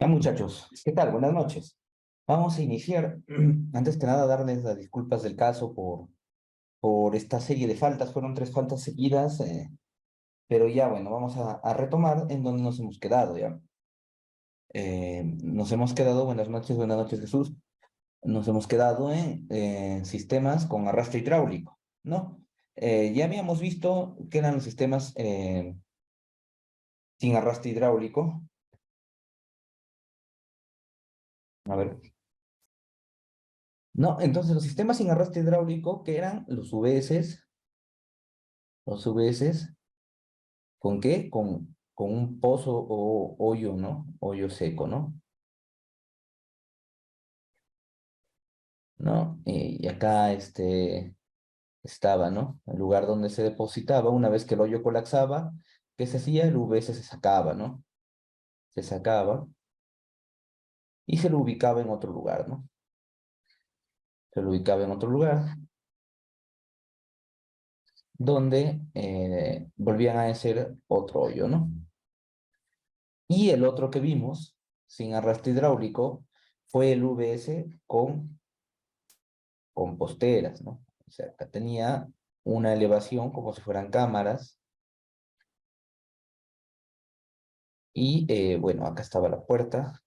Ya muchachos, ¿qué tal? Buenas noches. Vamos a iniciar. Antes que nada, darles las disculpas del caso por esta serie de faltas. Fueron tres faltas seguidas, pero ya bueno, vamos a retomar en donde nos hemos quedado ya. Nos hemos quedado, buenas noches Jesús. Nos hemos quedado en sistemas con arrastre hidráulico, ¿no? Ya habíamos visto que eran los sistemas sin arrastre hidráulico. A ver. No, entonces los sistemas sin arrastre hidráulico, que eran los UVS, ¿con qué? Con un pozo o hoyo, ¿no? Hoyo seco, ¿no? ¿No? Y acá estaba, ¿no? El lugar donde se depositaba, una vez que el hoyo colapsaba, ¿qué se hacía? El UVS se sacaba, ¿no? Se sacaba y se lo ubicaba en otro lugar, ¿no? Se lo ubicaba en otro lugar donde volvían a hacer otro hoyo, ¿no? Y el otro que vimos, sin arrastre hidráulico, fue el UVS con posteras, ¿no? O sea, acá tenía una elevación como si fueran cámaras y bueno, acá estaba la puerta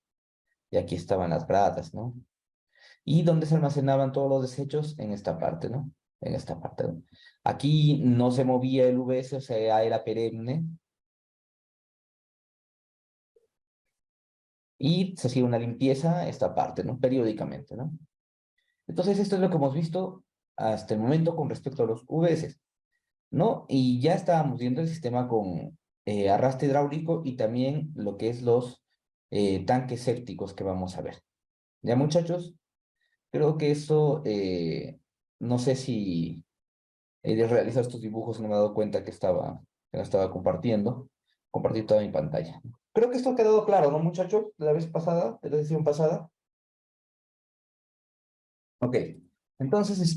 y aquí estaban las gradas, ¿no? Y donde se almacenaban todos los desechos en esta parte, ¿no? En esta parte, ¿no? Aquí no se movía el UVS, o sea, era perenne y se hacía una limpieza esta parte, ¿no? Periódicamente, ¿no? Entonces, esto es lo que hemos visto hasta el momento con respecto a los UVS. ¿No? Y ya estábamos viendo el sistema con arrastre hidráulico y también lo que es los tanques sépticos que vamos a ver. ¿Ya, muchachos? Creo que eso, no sé si he realizado estos dibujos, no me he dado cuenta que no estaba compartiendo. Compartí toda mi pantalla. Creo que esto ha quedado claro, ¿no, muchachos? De la vez pasada, de la sesión pasada. Ok. Entonces,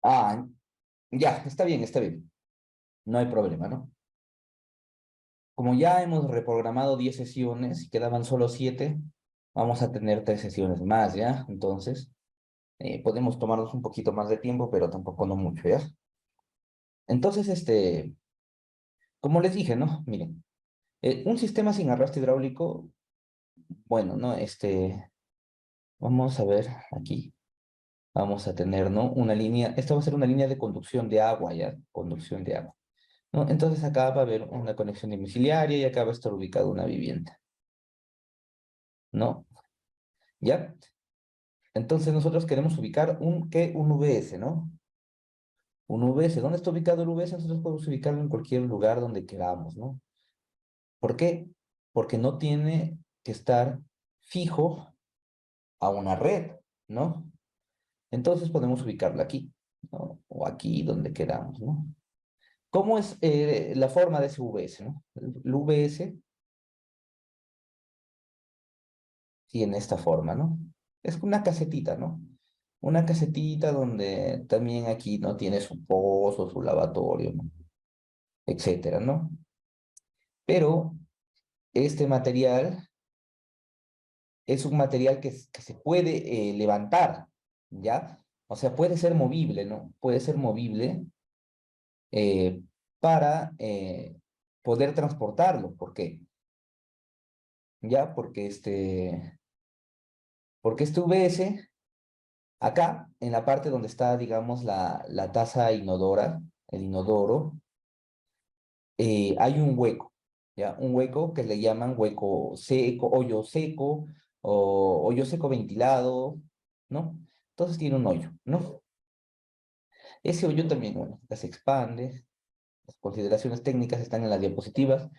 ah, ya, está bien, está bien. No hay problema, ¿no? Como ya hemos reprogramado 10 sesiones y quedaban solo 7, vamos a tener 3 sesiones más, ¿ya? Entonces, podemos tomarnos un poquito más de tiempo, pero tampoco no mucho, ¿ya? Entonces, como les dije, ¿no? Miren, un sistema sin arrastre hidráulico, bueno, ¿no? Vamos a ver aquí, vamos a tener, ¿no? Una línea, esta va a ser una línea de conducción de agua, ¿ya? Conducción de agua, ¿no? Entonces acá va a haber una conexión domiciliaria y acá va a estar ubicada una vivienda, ¿no? ¿Ya? Entonces nosotros queremos ubicar un VS, ¿no? Un VS. ¿Dónde está ubicado el VS? Nosotros podemos ubicarlo en cualquier lugar donde queramos, ¿no? ¿Por qué? Porque no tiene que estar fijo a una red, ¿no? Entonces podemos ubicarlo aquí, ¿no? O aquí, donde queramos, ¿no? ¿Cómo es la forma de ese VS, ¿no? El VS tiene esta forma, ¿no? Es una casetita, ¿no? Una casetita donde también aquí no tiene su pozo, su lavatorio, ¿no? Etcétera, ¿no? Pero este material es un material que se puede levantar, ¿ya? O sea, puede ser movible, ¿no? Puede ser movible eh, para poder transportarlo. ¿Por qué? ¿Ya? Porque este VS, acá, en la parte donde está, digamos, la taza inodora, el inodoro, hay un hueco, ¿ya? Un hueco que le llaman hueco seco, o hoyo seco ventilado, ¿no? Entonces tiene un hoyo, ¿no? Ese hoyo también, bueno, se expande, las consideraciones técnicas están en las diapositivas.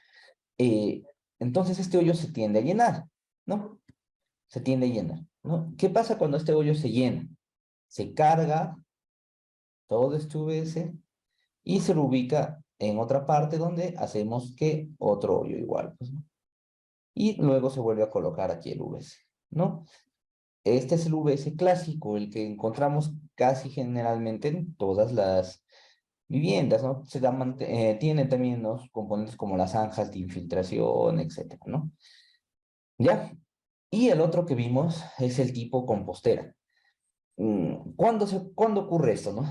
eh, entonces este hoyo se tiende a llenar, ¿no? Se tiende a llenar, ¿no? ¿Qué pasa cuando este hoyo se llena? Se carga todo este VS y se lo ubica en otra parte donde hacemos que otro hoyo igual, pues, ¿no? Y luego se vuelve a colocar aquí el VS, ¿no? Este es el VS clásico, el que encontramos casi generalmente en todas viviendas, ¿no? Tienen también, ¿no?, componentes como las zanjas de infiltración, etcétera, ¿no? ¿Ya? Y el otro que vimos es el tipo compostera. ¿Cuándo ocurre esto, no?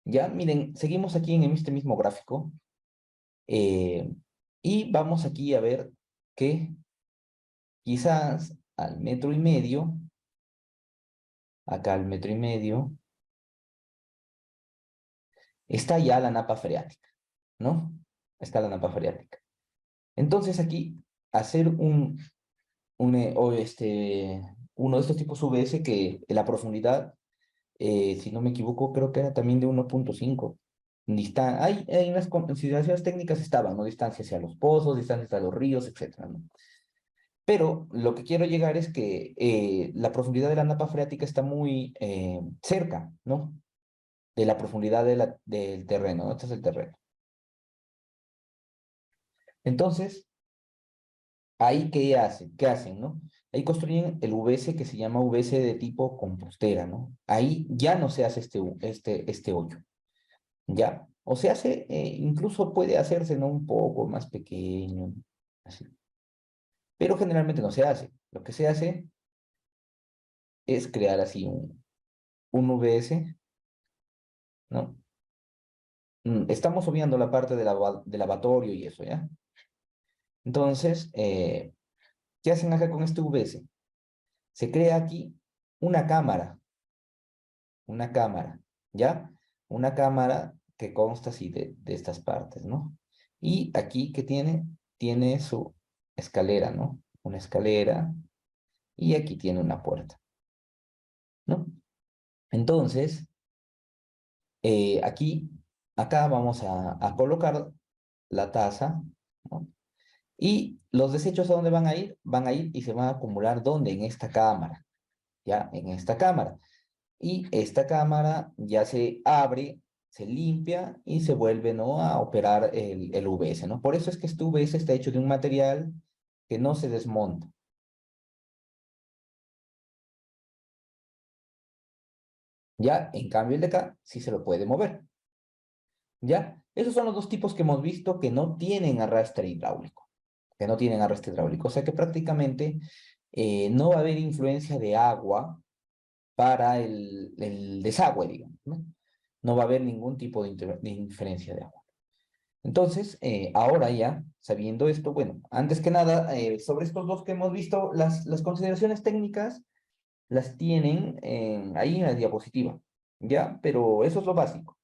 Ya, miren, seguimos aquí en este mismo gráfico, eh, y vamos aquí a ver que quizás al metro y medio, acá al metro y medio, está ya la napa freática, ¿no? Está la napa freática. Entonces aquí, hacer uno de estos tipos UVS que la profundidad, si no me equivoco, creo que era también de 1.5. Hay unas consideraciones técnicas estaban, ¿no? Distancia hacia los pozos, distancia hacia los ríos, etcétera, ¿no? Pero lo que quiero llegar es que la profundidad de la napa freática está muy cerca, ¿no? De la profundidad del terreno, ¿no? Este es el terreno. Entonces, ahí, ¿qué hacen? ¿Qué hacen, no? Ahí construyen el VS que se llama VS de tipo compostera, ¿no? Ahí ya no se hace este hoyo, ¿ya? O se hace, incluso puede hacerse, ¿no?, un poco más pequeño, así. Pero generalmente no se hace. Lo que se hace es crear así un VS, ¿no? Estamos obviando la parte del lavatorio y eso, ¿ya? Entonces, ¿qué hacen acá con este VS? Se crea aquí una cámara, una cámara, ¿ya? Una cámara que consta así de estas partes, ¿no? Y aquí, ¿qué tiene? Tiene su escalera, ¿no? Una escalera, y aquí tiene una puerta, ¿no? Entonces, aquí, acá vamos a colocar la taza, ¿no? Y los desechos, ¿a dónde van a ir? Van a ir y se van a acumular, ¿dónde? En esta cámara, ¿ya? En esta cámara. Y esta cámara ya se abre, se limpia y se vuelve, ¿no?, a operar el UVS, ¿no? Por eso es que este UVS está hecho de un material que no se desmonta. Ya, en cambio el de acá sí se lo puede mover. ¿Ya? Esos son los dos tipos que hemos visto que no tienen arrastre hidráulico. Que no tienen arrastre hidráulico. O sea que prácticamente no va a haber influencia de agua para el desagüe, digamos, ¿no? No va a haber ningún tipo de inferencia de agua. Entonces, ahora ya, sabiendo esto, bueno, antes que nada, sobre estos dos que hemos visto, las consideraciones técnicas las tienen ahí en la diapositiva, ¿ya? Pero eso es lo básico.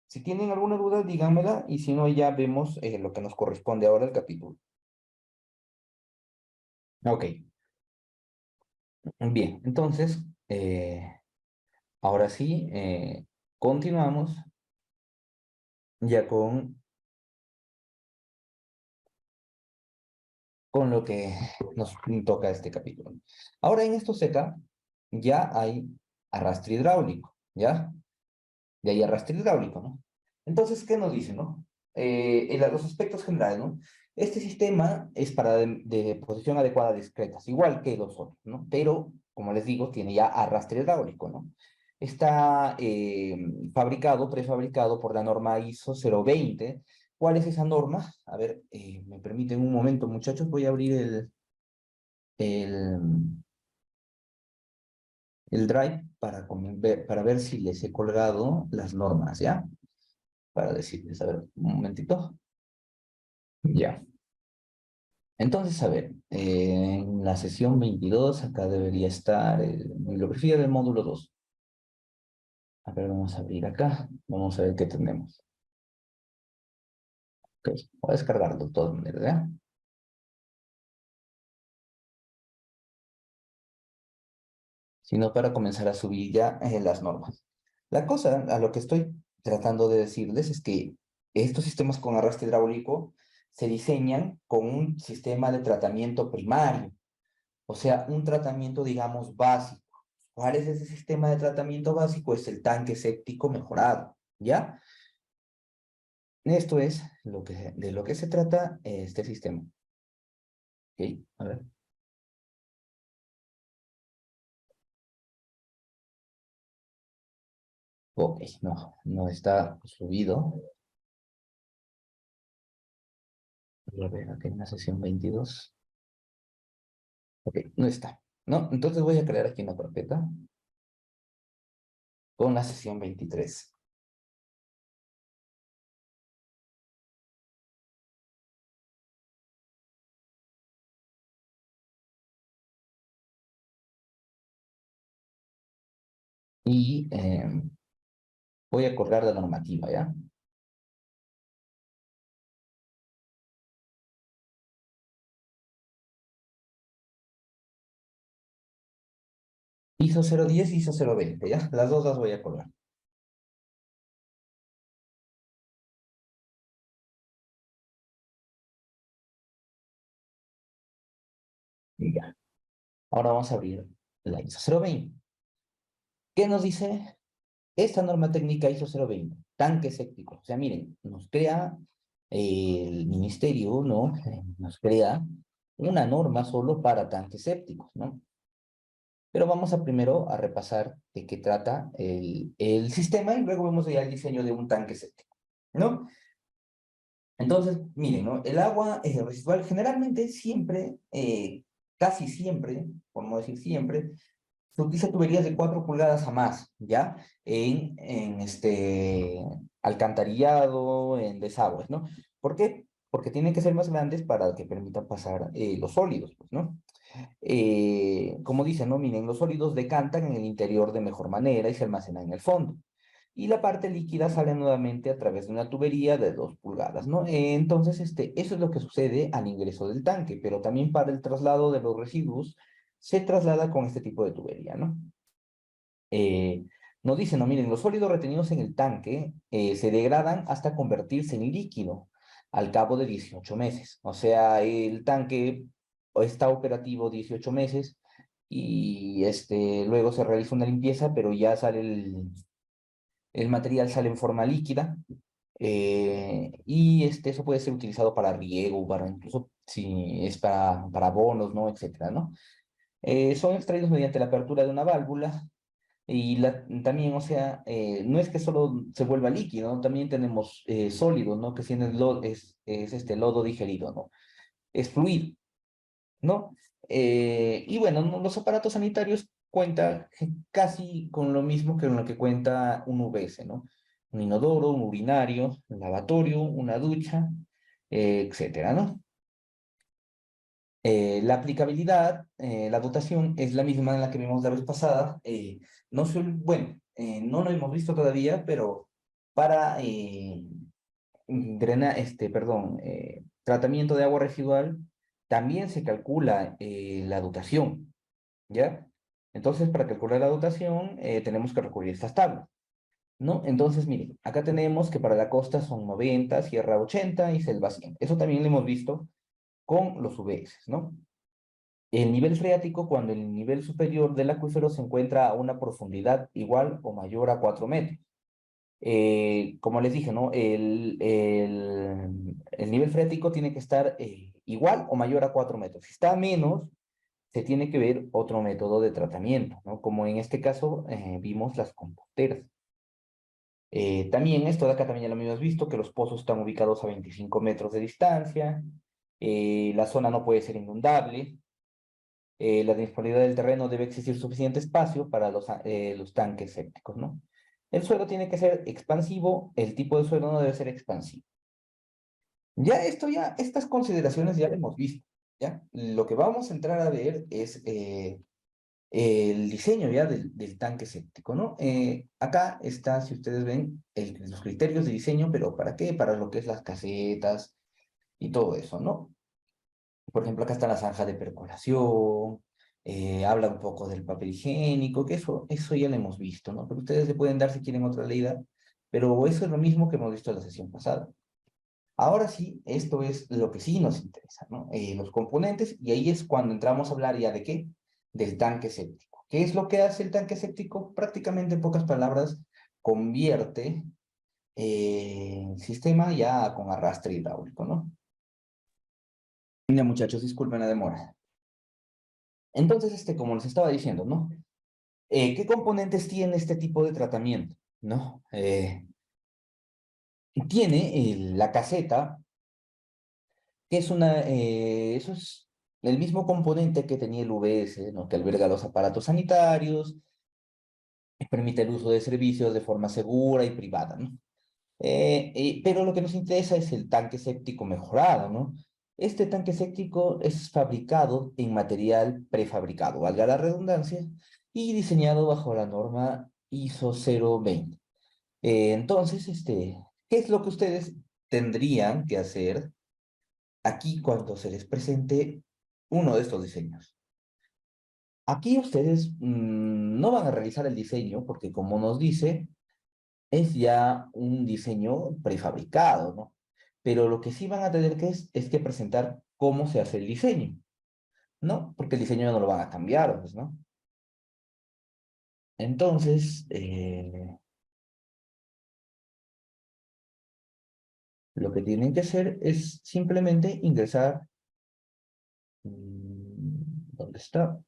Si tienen alguna duda, díganmela, y si no, ya vemos lo que nos corresponde ahora al capítulo. Ok, bien, entonces, ahora sí, continuamos ya con lo que nos toca este capítulo. Ahora en esto seca ya hay arrastre hidráulico, ¿ya? Ya hay arrastre hidráulico, ¿no? Entonces, ¿qué nos dice, no? En los aspectos generales, ¿no? Este sistema es para de posición adecuada discretas, igual que los otros, ¿no? Pero, como les digo, tiene ya arrastre hidráulico, ¿no? Está prefabricado por la norma ISO 020. ¿Cuál es esa norma? A ver, me permiten un momento, muchachos, voy a abrir el, el Drive para ver si les he colgado las normas, ¿ya? Para decirles, a ver, un momentito. Ya. Entonces, a ver, en la sesión 22 acá debería estar bibliografía del módulo 2. A ver, vamos a abrir acá. Vamos a ver qué tenemos. Ok, voy a descargarlo de todas maneras, ¿ya? Sino para comenzar a subir ya las normas. La cosa, a lo que estoy tratando de decirles es que estos sistemas con arrastre hidráulico se diseñan con un sistema de tratamiento primario, o sea, un tratamiento, digamos, básico. ¿Cuál es ese sistema de tratamiento básico? Es el tanque séptico mejorado, ¿ya? Esto es de lo que se trata este sistema. ¿Ok? A ver. Ok, no está subido. A ver, aquí en la sesión 22. Ok, no está, ¿no? Entonces voy a crear aquí una carpeta con la sesión 23. Y voy a colgar la normativa, ¿ya? ISO 010 y ISO 020, ¿ya? Las dos las voy a colgar. Y ya. Ahora vamos a abrir la ISO 020. ¿Qué nos dice esta norma técnica ISO 020? Tanque séptico. O sea, miren, nos crea el ministerio, ¿no? Nos crea una norma solo para tanques sépticos, ¿no? Pero vamos a primero a repasar de qué trata el sistema y luego vemos ya el diseño de un tanque séptico, ¿no? Entonces, miren, ¿no? El agua residual generalmente siempre, casi siempre, por no decir siempre, se utiliza tuberías de 4 pulgadas a más, ¿ya? En este alcantarillado, en desagües, ¿no? ¿Por qué? Porque tienen que ser más grandes para que permitan pasar los sólidos, pues, ¿no? Como dicen, ¿no? Miren, los sólidos decantan en el interior de mejor manera y se almacenan en el fondo. Y la parte líquida sale nuevamente a través de una tubería de 2 pulgadas, ¿no? Entonces, eso es lo que sucede al ingreso del tanque, pero también para el traslado de los residuos se traslada con este tipo de tubería, ¿no? Eh, Nos dicen, no, miren, los sólidos retenidos en el tanque se degradan hasta convertirse en líquido al cabo de 18 meses. O sea, el tanque está operativo 18 meses y luego se realiza una limpieza, pero ya sale el material sale en forma líquida y eso puede ser utilizado para riego, para incluso si es para abonos, ¿no? Etcétera, ¿no? Son extraídos mediante la apertura de una válvula y también, o sea, no es que solo se vuelva líquido, ¿no? También tenemos sólidos, ¿no? Que tienen es este lodo digerido, ¿no? Es fluido, ¿no? Y bueno, los aparatos sanitarios cuentan casi con lo mismo que con lo que cuenta un UBS, ¿no? Un inodoro, un urinario, un lavatorio, una ducha, etcétera, ¿no? La aplicabilidad, la dotación es la misma en la que vimos la vez pasada. No bueno, no lo hemos visto todavía, pero para tratamiento de agua residual, también se calcula la dotación, ¿ya? Entonces, para calcular la dotación, tenemos que recurrir a estas tablas, ¿no? Entonces, miren, acá tenemos que para la costa son 90, sierra 80 y selva 100. Eso también lo hemos visto con los UBS, ¿no? El nivel freático cuando el nivel superior del acuífero se encuentra a una profundidad igual o mayor a 4 metros. Como les dije, ¿no? El nivel freático tiene que estar igual o mayor a 4 metros. Si está a menos, se tiene que ver otro método de tratamiento, ¿no? Como en este caso vimos las composteras. También esto de acá también ya lo habíamos visto, que los pozos están ubicados a 25 metros de distancia, la zona no puede ser inundable, la disponibilidad del terreno debe existir suficiente espacio para los tanques sépticos, ¿no? El suelo tiene que ser expansivo, el tipo de suelo no debe ser expansivo. Estas consideraciones ya lo hemos visto, ¿ya? Lo que vamos a entrar a ver es el diseño ya del tanque séptico, ¿no? Acá está, si ustedes ven, los criterios de diseño, pero ¿para qué? Para lo que es las casetas y todo eso, ¿no? Por ejemplo, acá está la zanja de percolación, habla un poco del papel higiénico, que eso ya lo hemos visto, ¿no? Pero ustedes se pueden dar si quieren otra leída, pero eso es lo mismo que hemos visto en la sesión pasada. Ahora sí, esto es lo que sí nos interesa, ¿no? Los componentes, y ahí es cuando entramos a hablar ya de qué, del tanque séptico. ¿Qué es lo que hace el tanque séptico? Prácticamente, en pocas palabras, convierte el sistema ya con arrastre hidráulico, ¿no? Ya, muchachos, disculpen la demora. Entonces, como les estaba diciendo, ¿no? ¿Qué componentes tiene este tipo de tratamiento? ¿No? Tiene la caseta, que es eso es el mismo componente que tenía el VS, ¿no? Que alberga los aparatos sanitarios, permite el uso de servicios de forma segura y privada, ¿no? Pero lo que nos interesa es el tanque séptico mejorado, ¿no? Este tanque séptico es fabricado en material prefabricado, valga la redundancia, y diseñado bajo la norma ISO 020. Entonces, ¿qué es lo que ustedes tendrían que hacer aquí cuando se les presente uno de estos diseños? Aquí ustedes no van a realizar el diseño porque, como nos dice, es ya un diseño prefabricado, ¿no? Pero lo que sí van a tener que es que presentar cómo se hace el diseño, ¿no? Porque el diseño no lo van a cambiar, pues, ¿no? Entonces, lo que tienen que hacer es simplemente ingresar, ¿dónde está?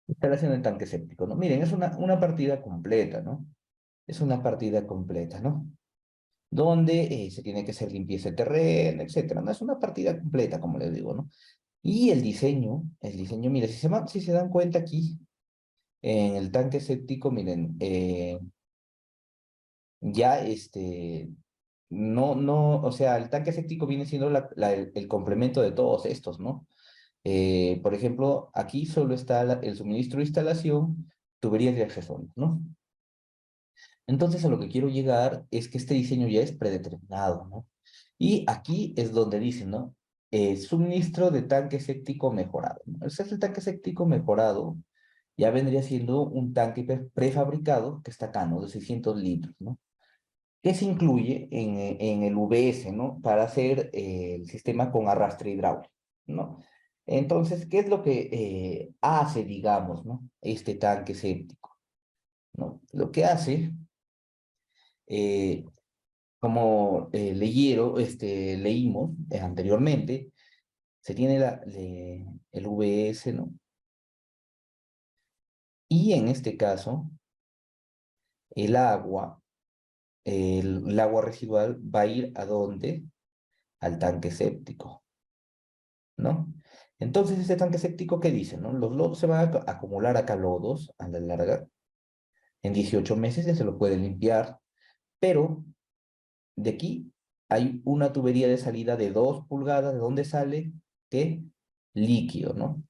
Instalación del tanque séptico, ¿no? Miren, es una partida completa, ¿no? Es una partida completa, ¿no? Donde se tiene que hacer limpieza de terreno, etcétera, ¿no? Es una partida completa, como les digo, ¿no? Y el diseño, mire, si se dan cuenta aquí, en el tanque séptico, miren, ya o sea, el tanque séptico viene siendo el complemento de todos estos, ¿no? Por ejemplo, aquí solo está el suministro de instalación, tuberías y accesorios, ¿no? Entonces a lo que quiero llegar es que este diseño ya es predeterminado, ¿no? Y aquí es donde dicen, ¿no? Suministro de tanque séptico mejorado, ¿no? Ese es el tanque séptico mejorado, ya vendría siendo un tanque prefabricado que está acá, ¿no? De 600 litros, ¿no? Que se incluye en el VS, ¿no? Para hacer el sistema con arrastre hidráulico, ¿no? Entonces, ¿qué es lo que hace, digamos, ¿no? Este tanque séptico, ¿no? Lo que hace, eh, como leímos anteriormente, se tiene el VS, ¿no? Y en este caso, el agua, el agua residual va a ir a dónde? Al tanque séptico, ¿no? Entonces, este tanque séptico, ¿qué dice, no? Los lodos se van a acumular acá lodos a la larga. En 18 meses ya se lo pueden limpiar, pero de aquí hay una tubería de salida de 2 pulgadas, ¿de dónde sale? ¿Qué? Líquido, ¿no?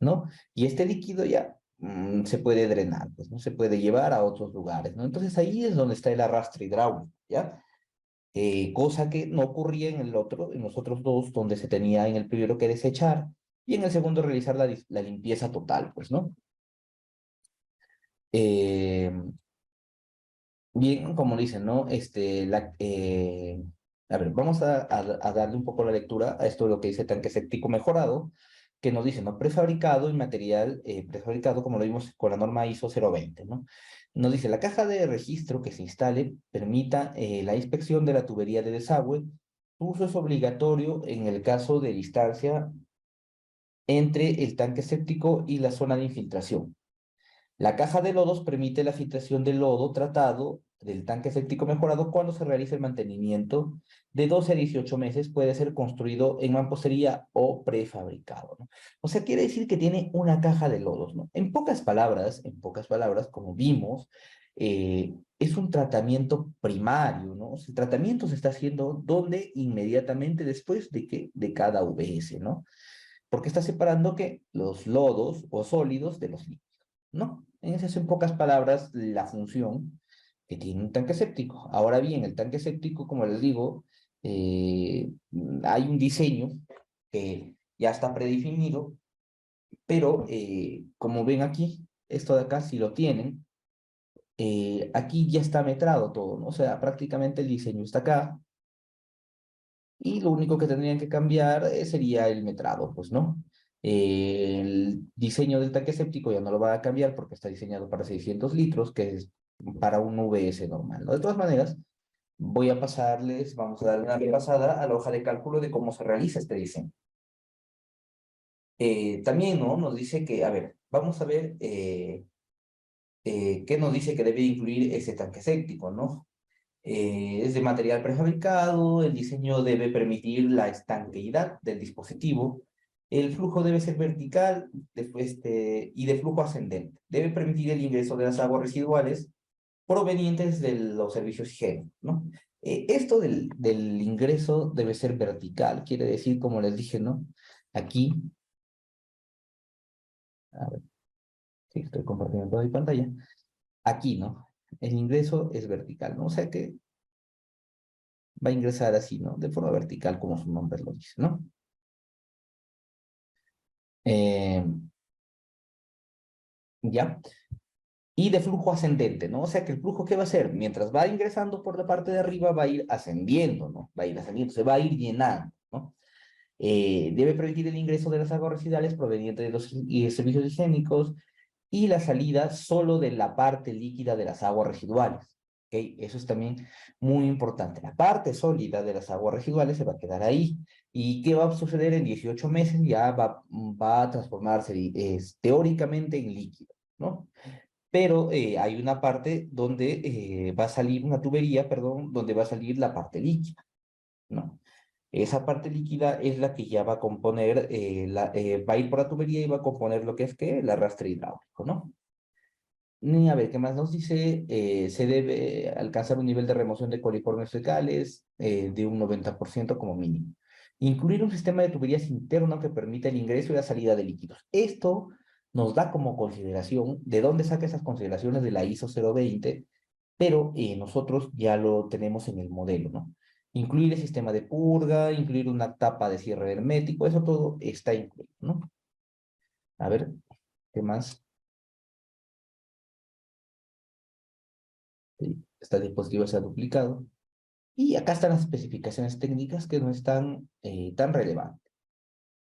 ¿No? Y este líquido ya se puede drenar, pues, ¿no? Se puede llevar a otros lugares, ¿no? Entonces ahí es donde está el arrastre hidráulico, ¿ya? Cosa que no ocurría en los otros dos, donde se tenía en el primero que desechar y en el segundo realizar la limpieza total, pues, ¿no? Eh, Bien, como dicen, ¿no? A ver, vamos a darle un poco la lectura a esto de lo que dice tanque séptico mejorado, que nos dice, ¿no? Prefabricado y material prefabricado, como lo vimos con la norma ISO 020, ¿no? Nos dice, la caja de registro que se instale permita la inspección de la tubería de desagüe. Su uso es obligatorio en el caso de distancia entre el tanque séptico y la zona de infiltración. La caja de lodos permite la filtración del lodo tratado del tanque séptico mejorado cuando se realiza el mantenimiento de 12 a 18 meses. Puede ser construido en mampostería o prefabricado, ¿no? O sea, quiere decir que tiene una caja de lodos, ¿no? En pocas palabras, como vimos, es un tratamiento primario, ¿no? O sea, el tratamiento se está haciendo donde inmediatamente después de cada VS, ¿no? Porque está separando que los lodos o sólidos de los líquidos, ¿no? Esa es en pocas palabras la función que tiene un tanque séptico. Ahora bien, el tanque séptico, como les digo, hay un diseño que ya está predefinido, pero como ven aquí, esto de acá, si lo tienen, aquí ya está metrado todo, ¿no? O sea, prácticamente el diseño está acá, y lo único que tendrían que cambiar sería el metrado, pues, ¿no? El diseño del tanque séptico ya no lo va a cambiar porque está diseñado para 600 litros, que es para un VS normal, ¿no? De todas maneras, vamos a darle una repasada a la hoja de cálculo de cómo se realiza este diseño. También, ¿no? Nos dice que, a ver, vamos a ver ¿qué nos dice que debe incluir ese tanque séptico, no? Es de material prefabricado, el diseño debe permitir la estanqueidad del dispositivo, el flujo debe ser vertical y de flujo ascendente. Debe permitir el ingreso de las aguas residuales provenientes de los servicios higiénicos, ¿no? Esto del ingreso debe ser vertical, quiere decir, como les dije, ¿no? Aquí, a ver, sí, estoy compartiendo toda mi pantalla. Aquí, ¿no? El ingreso es vertical, ¿no? O sea que va a ingresar así, ¿no? De forma vertical, como su nombre lo dice, ¿no? Eh, ¿Ya? Y de flujo ascendente, ¿no? O sea que el flujo, ¿qué va a hacer? Mientras va ingresando por la parte de arriba, va a ir ascendiendo, ¿no? Va a ir ascendiendo, se va a ir llenando, ¿no? Debe permitir el ingreso de las aguas residuales provenientes de los servicios higiénicos y la salida solo de la parte líquida de las aguas residuales. ¿Ok? Eso es también muy importante. La parte sólida de las aguas residuales se va a quedar ahí. ¿Y qué va a suceder en 18 meses? Ya va a transformarse teóricamente en líquido, ¿no? Pero hay una parte donde va a salir una tubería, perdón, donde va a salir la parte líquida, ¿no? Esa parte líquida es la que ya va a componer, va a ir por la tubería y va a componer lo que es que el arrastre hidráulico, ¿no? Y a ver, ¿qué más nos dice? Se debe alcanzar un nivel de remoción de coliformes fecales de un 90% como mínimo. Incluir un sistema de tuberías interno que permita el ingreso y la salida de líquidos. Esto nos da como consideración, ¿de dónde saca esas consideraciones de la ISO 020? Pero nosotros ya lo tenemos en el modelo, ¿no? Incluir el sistema de purga, incluir una tapa de cierre hermético, eso todo está incluido, ¿no? A ver, ¿qué más? Sí, este dispositivo se ha duplicado. Y acá están las especificaciones técnicas que no están tan relevantes.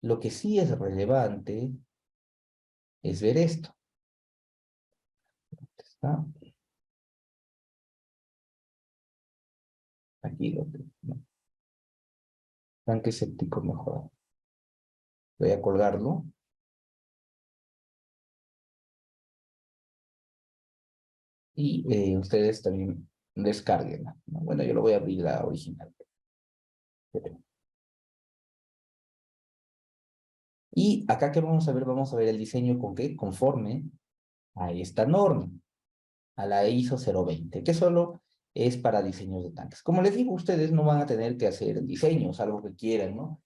Lo que sí es relevante es ver esto. ¿Está? Aquí lo tengo, ¿no? Tanque séptico mejorado. Voy a colgarlo. Y ustedes también descarguenla, ¿no? Bueno, yo lo voy a abrir la original. Y acá, ¿qué vamos a ver? Vamos a ver el diseño con qué conforme a esta norma, a la ISO 020, que solo es para diseños de tanques. Como les digo, ustedes no van a tener que hacer diseños, algo que quieran, ¿no?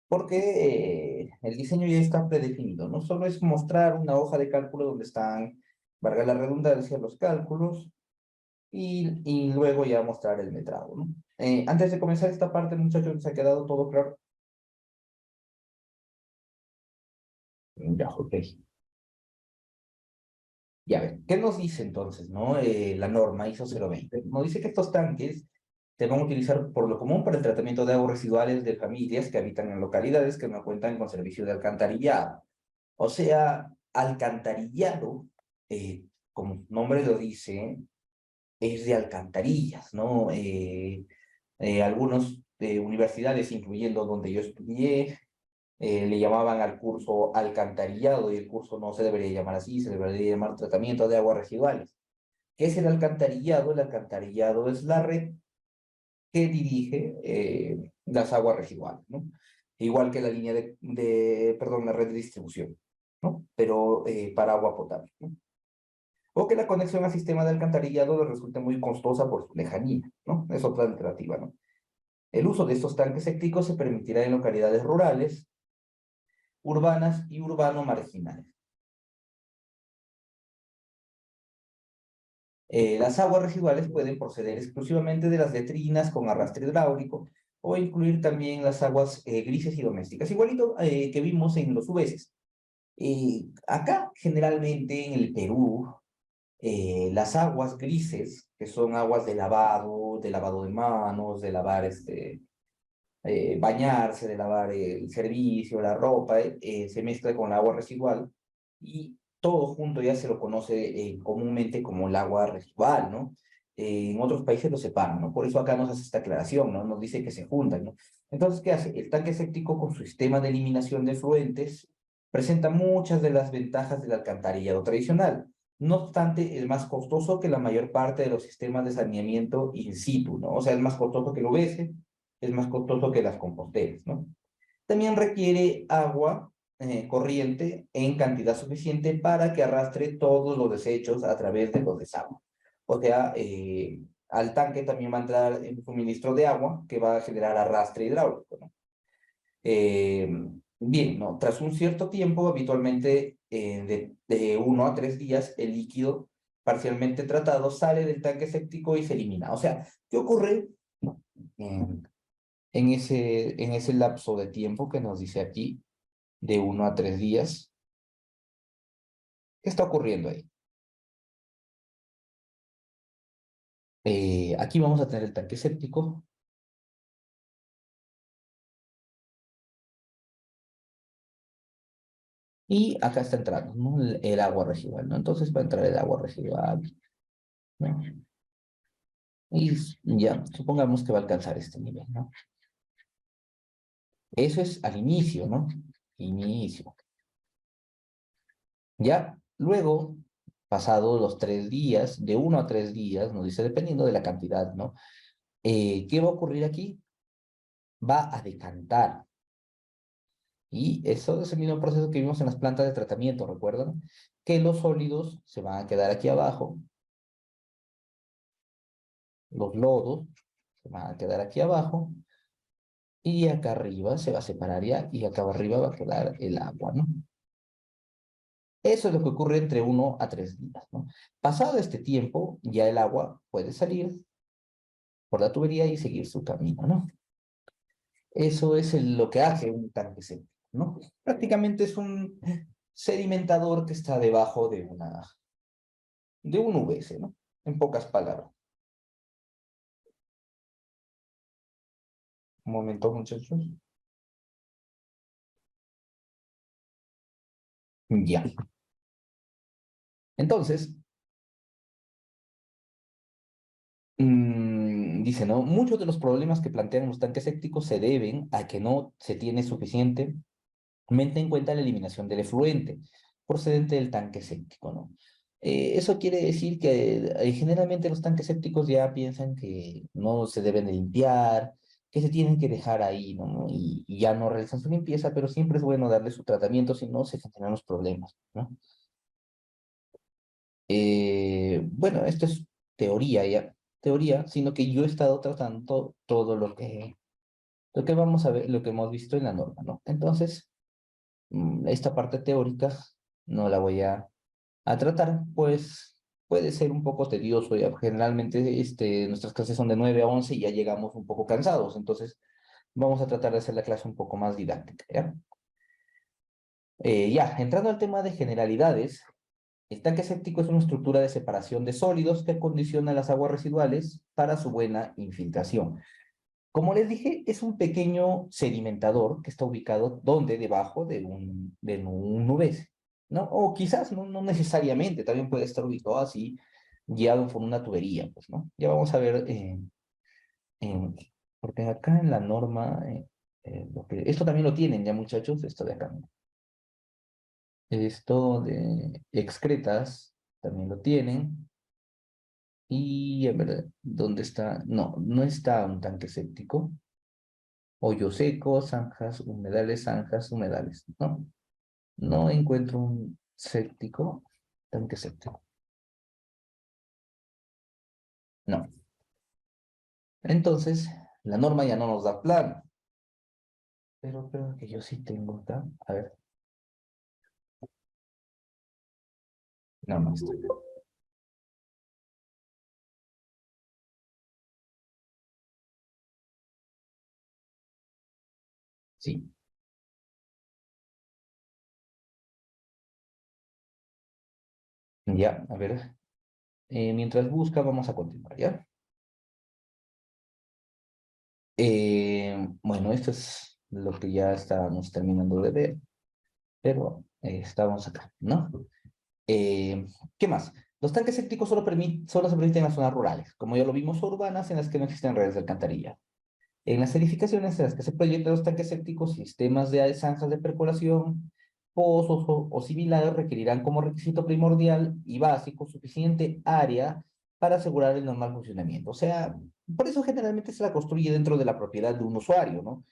Porque el diseño ya está predefinido, ¿no? Solo es mostrar una hoja de cálculo donde están, valga la redundancia, los cálculos y luego ya mostrar el metrado, ¿no? Antes de comenzar esta parte, muchachos, ¿se ha quedado todo claro? Ya, ok. Ya ver, ¿qué nos dice entonces, no? La norma ISO 020. Nos dice que estos tanques se van a utilizar por lo común para el tratamiento de aguas residuales de familias que habitan en localidades que no cuentan con servicio de alcantarillado. O sea, alcantarillado, como su nombre lo dice, es de alcantarillas, ¿no? Algunas universidades, incluyendo donde yo estudié, le llamaban al curso alcantarillado y el curso no se debería llamar así, se debería llamar tratamiento de aguas residuales. ¿Qué es el alcantarillado? El alcantarillado es la red que dirige las aguas residuales, ¿no? Igual que la línea perdón, la red de distribución, ¿no? Pero para agua potable, ¿no? O que la conexión al sistema de alcantarillado le resulte muy costosa por su lejanía, ¿no? Es otra alternativa, ¿no? El uso de estos tanques sépticos se permitirá en localidades rurales, urbanas y urbano-marginales. Las aguas residuales pueden proceder exclusivamente de las letrinas con arrastre hidráulico o incluir también las aguas grises y domésticas, igualito que vimos en los UBS. Acá, generalmente en el Perú, las aguas grises, que son aguas de lavado de manos, de lavar bañarse, de lavar el servicio, la ropa, se mezcla con el agua residual y todo junto ya se lo conoce comúnmente como el agua residual, ¿no? En otros países lo separan, ¿no? Por eso acá nos hace esta aclaración, ¿no? Nos dice que se juntan, ¿no? Entonces, ¿qué hace? El tanque séptico con su sistema de eliminación de efluentes presenta muchas de las ventajas del alcantarillado tradicional. No obstante, es más costoso que la mayor parte de los sistemas de saneamiento in situ, ¿no? O sea, es más costoso que el UBS, es más costoso que las composteras, ¿no? También requiere agua corriente en cantidad suficiente para que arrastre todos los desechos a través de los desagües. O sea, al tanque también va a entrar un suministro de agua que va a generar arrastre hidráulico, ¿no? Eh, Bien, ¿no? Tras un cierto tiempo, habitualmente de 1 a 3 días, el líquido parcialmente tratado sale del tanque séptico y se elimina. O sea, ¿qué ocurre en, en ese lapso de tiempo que nos dice aquí, de 1 a 3 días? ¿Qué está ocurriendo ahí? Aquí vamos a tener el tanque séptico y acá está entrando, ¿no? El agua residual, ¿no? Entonces va a entrar el agua residual, ¿no? Y ya, supongamos que va a alcanzar este nivel, ¿no? Eso es al inicio, ¿no? Inicio. Ya, luego, pasados los 3 días, de 1 a 3 días, nos dice, dependiendo de la cantidad, ¿no? ¿Qué va a ocurrir aquí? Va a decantar. Y eso es el mismo proceso que vimos en las plantas de tratamiento, ¿recuerdan? Que los sólidos se van a quedar aquí abajo, los lodos se van a quedar aquí abajo, y acá arriba se va a separar ya, y acá arriba va a quedar el agua, ¿no? Eso es lo que ocurre entre 1 a 3 días, ¿no? Pasado este tiempo, ya el agua puede salir por la tubería y seguir su camino, ¿no? Eso es lo que hace un tanque séptico, ¿no? Prácticamente es un sedimentador que está debajo de un UBS, ¿no? En pocas palabras. Un momento, muchachos. Ya. Entonces, dice, ¿no? Muchos de los problemas que plantean los tanques sépticos se deben a que no se tiene suficientemente en cuenta la eliminación del efluente procedente del tanque séptico, ¿no? Eso quiere decir que generalmente los tanques sépticos ya piensan que no se deben de limpiar, que se tienen que dejar ahí, ¿no? Y ya no realizan su limpieza, pero siempre es bueno darle su tratamiento, si no se generan los problemas, ¿no? Bueno, esto es teoría ya, teoría, sino que yo he estado tratando todo lo que vamos a ver, lo que hemos visto en la norma, ¿no? Entonces, esta parte teórica no la voy a tratar, pues puede ser un poco tedioso. Ya, generalmente nuestras clases son de 9 a 11 y ya llegamos un poco cansados, entonces vamos a tratar de hacer la clase un poco más didáctica, ¿ya? Ya, entrando al tema de generalidades, el tanque séptico es una estructura de separación de sólidos que condiciona las aguas residuales para su buena infiltración. Como les dije, es un pequeño sedimentador que está ubicado donde debajo de un UBS, ¿no? O quizás no necesariamente, también puede estar ubicado así, guiado por una tubería, pues, ¿no? Ya vamos a ver, en- porque acá en la norma, esto también lo tienen ya, muchachos, esto de acá, ¿no? Esto de excretas también lo tienen. Y, en verdad, ¿dónde está? No, no está un tanque séptico. Hoyo seco, zanjas, humedales, ¿no? No encuentro un séptico, tanque séptico. No. Entonces, la norma ya no nos da plano. Pero creo que yo sí tengo acá. A ver. No, no estoy. Sí. Ya, a ver. Mientras busca, vamos a continuar, ¿ya? Bueno, esto es lo que ya estábamos terminando de ver, pero estábamos acá, ¿no? Eh, ¿Qué más? Los tanques sépticos solo se permiten en las zonas rurales, como ya lo vimos, o urbanas en las que no existen redes de alcantarilla. En las edificaciones en las que se proyectan los tanques sépticos, sistemas de zanjas de percolación pozos o similares requerirán como requisito primordial y básico suficiente área para asegurar el normal funcionamiento. O sea, por eso generalmente se la construye dentro de la propiedad de un usuario, ¿no?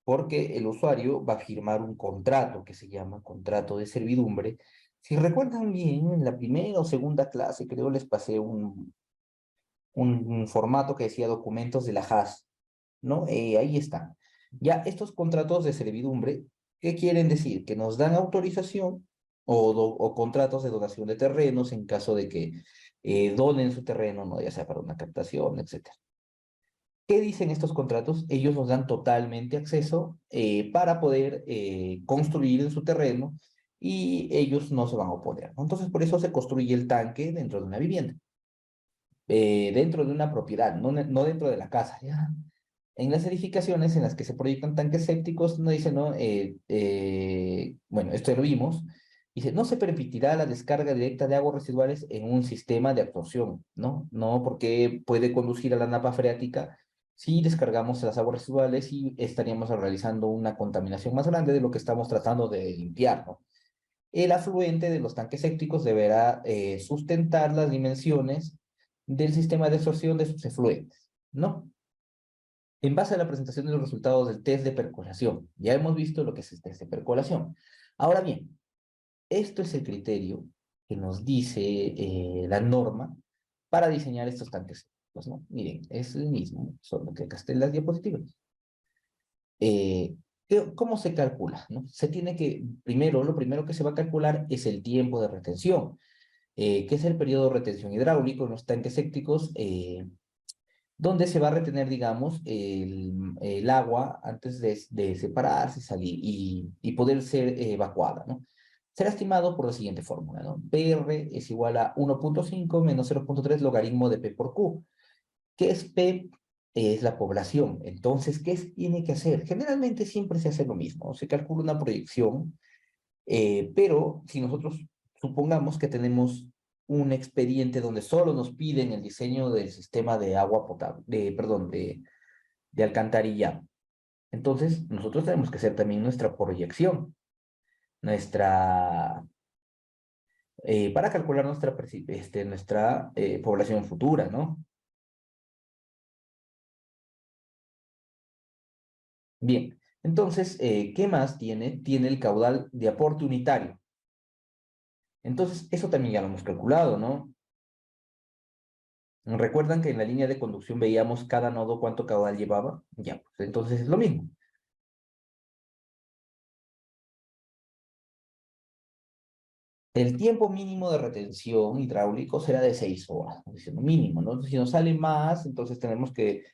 Porque el usuario va a firmar un contrato que se llama contrato de servidumbre. Si recuerdan bien, en la primera o segunda clase creo les pasé un formato que decía documentos de la HAS, ¿no? Ahí están. Ya estos contratos de servidumbre, ¿qué quieren decir? Que nos dan autorización o contratos de donación de terrenos en caso de que donen su terreno, ¿no? Ya sea para una captación, etcétera. ¿Qué dicen estos contratos? Ellos nos dan totalmente acceso para poder construir en su terreno y ellos no se van a oponer, ¿no? Entonces, por eso se construye el tanque dentro de una vivienda, dentro de una propiedad, no dentro de la casa, ¿ya? En las edificaciones en las que se proyectan tanques sépticos, no dice, ¿no? Bueno, esto ya lo vimos. Dice, no se permitirá la descarga directa de aguas residuales en un sistema de absorción, ¿no? No, porque puede conducir a la napa freática si descargamos las aguas residuales y estaríamos realizando una contaminación más grande de lo que estamos tratando de limpiar, ¿no? El afluente de los tanques sépticos deberá sustentar las dimensiones del sistema de absorción de sus efluentes, ¿no? En base a la presentación de los resultados del test de percolación, ya hemos visto lo que es el test de percolación. Ahora bien, esto es el criterio que nos dice la norma para diseñar estos tanques sépticos, ¿no? Miren, es el mismo, solo que acá está en las diapositivas. Eh, ¿Cómo se calcula? ¿No? Se tiene que, primero, lo primero que se va a calcular es el tiempo de retención, que es el periodo de retención hidráulico en los tanques sépticos, donde se va a retener, digamos, el agua antes de separarse, salir y poder ser evacuada, ¿no? Será estimado por la siguiente fórmula, ¿no? PR es igual a 1.5 menos 0.3 logaritmo de P por Q. ¿Qué es P? Es la población. Entonces, ¿qué tiene que hacer? Generalmente siempre se hace lo mismo. Se calcula una proyección, pero si nosotros supongamos que tenemos un expediente donde solo nos piden el diseño del sistema de agua potable, perdón, de alcantarillado. Entonces, nosotros tenemos que hacer también nuestra proyección, nuestra, para calcular nuestra población futura, ¿no? Bien, entonces, ¿qué más tiene? Tiene el caudal de aporte unitario. Entonces, eso también ya lo hemos calculado, ¿no? ¿Recuerdan que en la línea de conducción veíamos cada nodo cuánto caudal llevaba? Ya, pues entonces es lo mismo. El tiempo mínimo de retención hidráulico será de 6 horas, diciendo mínimo, ¿no? Si nos sale más, entonces tenemos que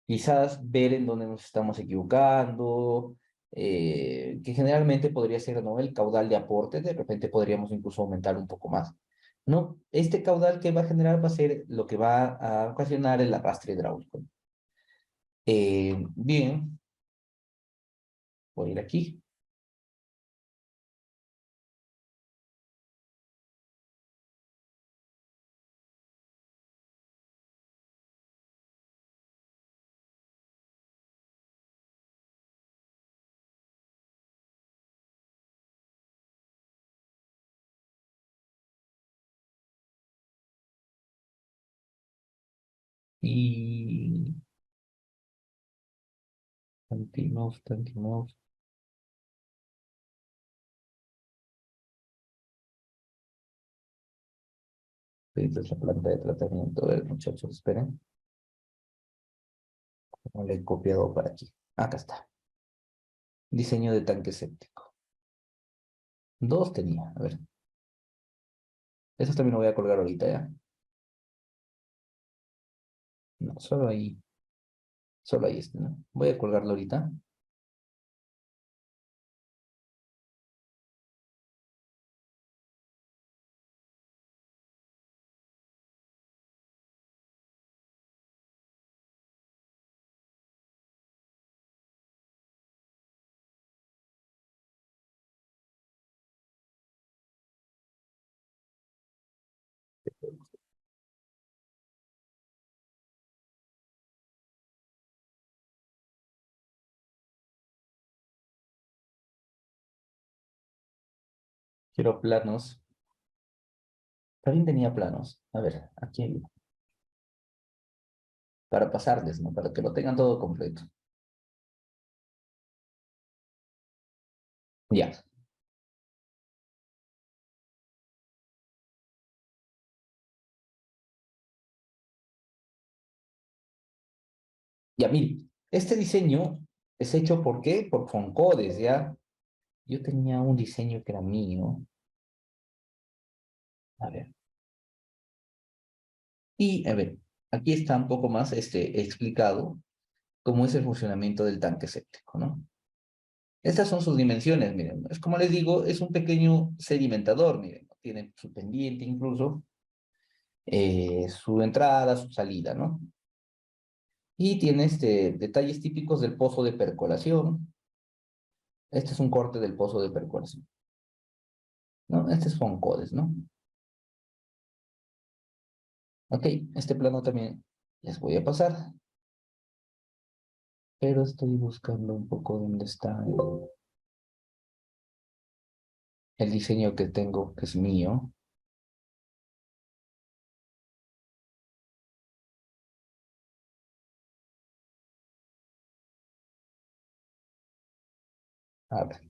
quizás ver en dónde nos estamos equivocando, que generalmente podría ser, ¿no? El caudal de aporte, de repente podríamos incluso aumentar un poco más, ¿no? Este caudal que va a generar va a ser lo que va a ocasionar el arrastre hidráulico. Bien, voy a ir aquí. Y continuamos. Esta es la planta de tratamiento. A ver, muchachos, esperen. No le he copiado para aquí. Acá está. Diseño de tanque séptico. Dos tenía. A ver. Esos también lo voy a colgar ahorita, ¿ya? No, solo ahí. Solo ahí este, ¿no? Voy a colgarlo ahorita. Quiero planos. También tenía planos. A ver, aquí hay uno. Para pasarles, ¿no? Para que lo tengan todo completo. Ya. Ya, miren. Este diseño es hecho ¿por qué? Por Foncodes, ¿ya? Yo tenía un diseño que era mío. A ver. Y, a ver, aquí está un poco más explicado cómo es el funcionamiento del tanque séptico, ¿no? Estas son sus dimensiones, miren. Es como les digo, es un pequeño sedimentador, miren. Tiene su pendiente incluso, su entrada, su salida, ¿no? Y tiene detalles típicos del pozo de percolación. Este es un corte del pozo de percolación, ¿no? Estos son codes, ¿no? Ok, este plano también les voy a pasar, pero estoy buscando un poco dónde está el diseño que tengo, que es mío. A ver,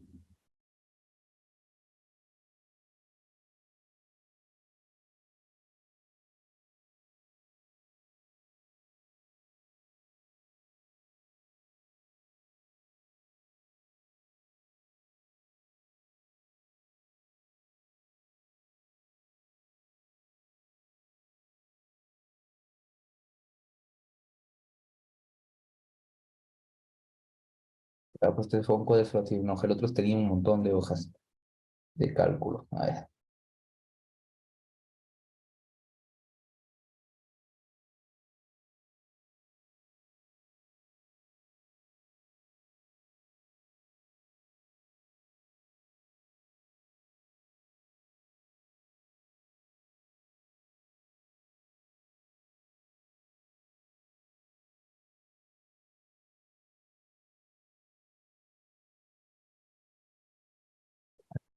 pues este fue un código solo tiene un hoja, el otro tenía un montón de hojas de cálculo. A ver,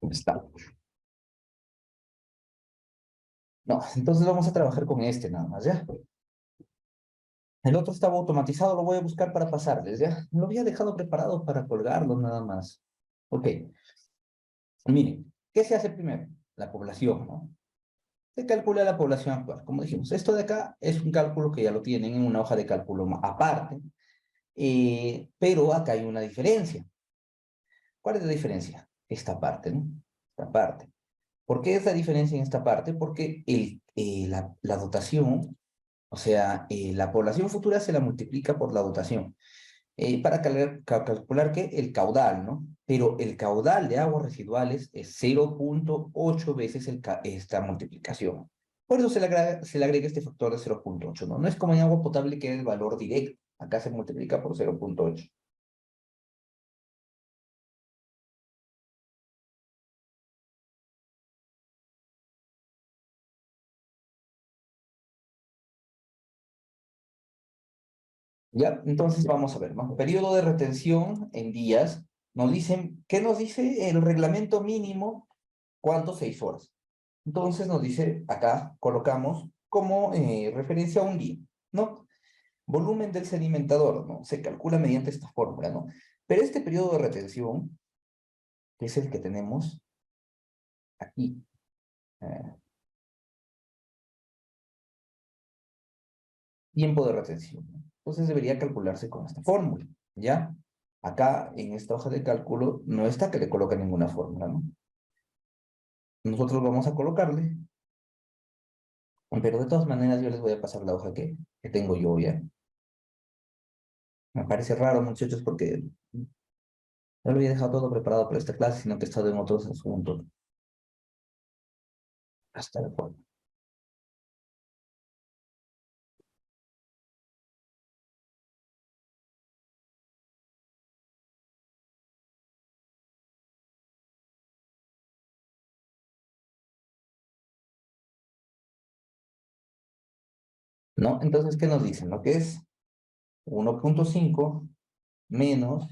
¿dónde está? No, entonces vamos a trabajar con este nada más, ¿ya? El otro estaba automatizado, lo voy a buscar para pasarles, ¿ya? Lo había dejado preparado para colgarlo nada más. Ok, miren, ¿qué se hace primero? La población, ¿no? Se calcula la población actual. Como dijimos, esto de acá es un cálculo que ya lo tienen en una hoja de cálculo aparte, pero acá hay una diferencia. ¿Cuál es la diferencia? Esta parte, ¿no? Esta parte. ¿Por qué es la diferencia en esta parte? Porque la dotación, o sea, la población futura se la multiplica por la dotación. Para calcular que el caudal, ¿no? Pero el caudal de aguas residuales es 0,8 veces esta multiplicación. Por eso se le agrega este factor de 0,8, ¿no? No es como en agua potable que es el valor directo. Acá se multiplica por 0,8. ¿Ya? Entonces vamos a ver, ¿no? Periodo de retención en días. Nos dicen, ¿qué nos dice el reglamento mínimo? ¿Cuánto? 6 horas. Entonces nos dice, acá colocamos como referencia a un día, ¿no? Volumen del sedimentador, ¿no? Se calcula mediante esta fórmula, ¿no? Pero este periodo de retención, que es el que tenemos aquí, eh, tiempo de retención, ¿no? Entonces debería calcularse con esta fórmula, ¿ya? Acá, en esta hoja de cálculo, no está que le coloque ninguna fórmula, ¿no? Nosotros vamos a colocarle, pero de todas maneras yo les voy a pasar la hoja que tengo yo, ¿ya? Me parece raro, muchachos, porque no lo había dejado todo preparado para esta clase, sino que he estado en otros asuntos hasta el cual. ¿No? Entonces, ¿qué nos dicen? Lo que es 1,5 menos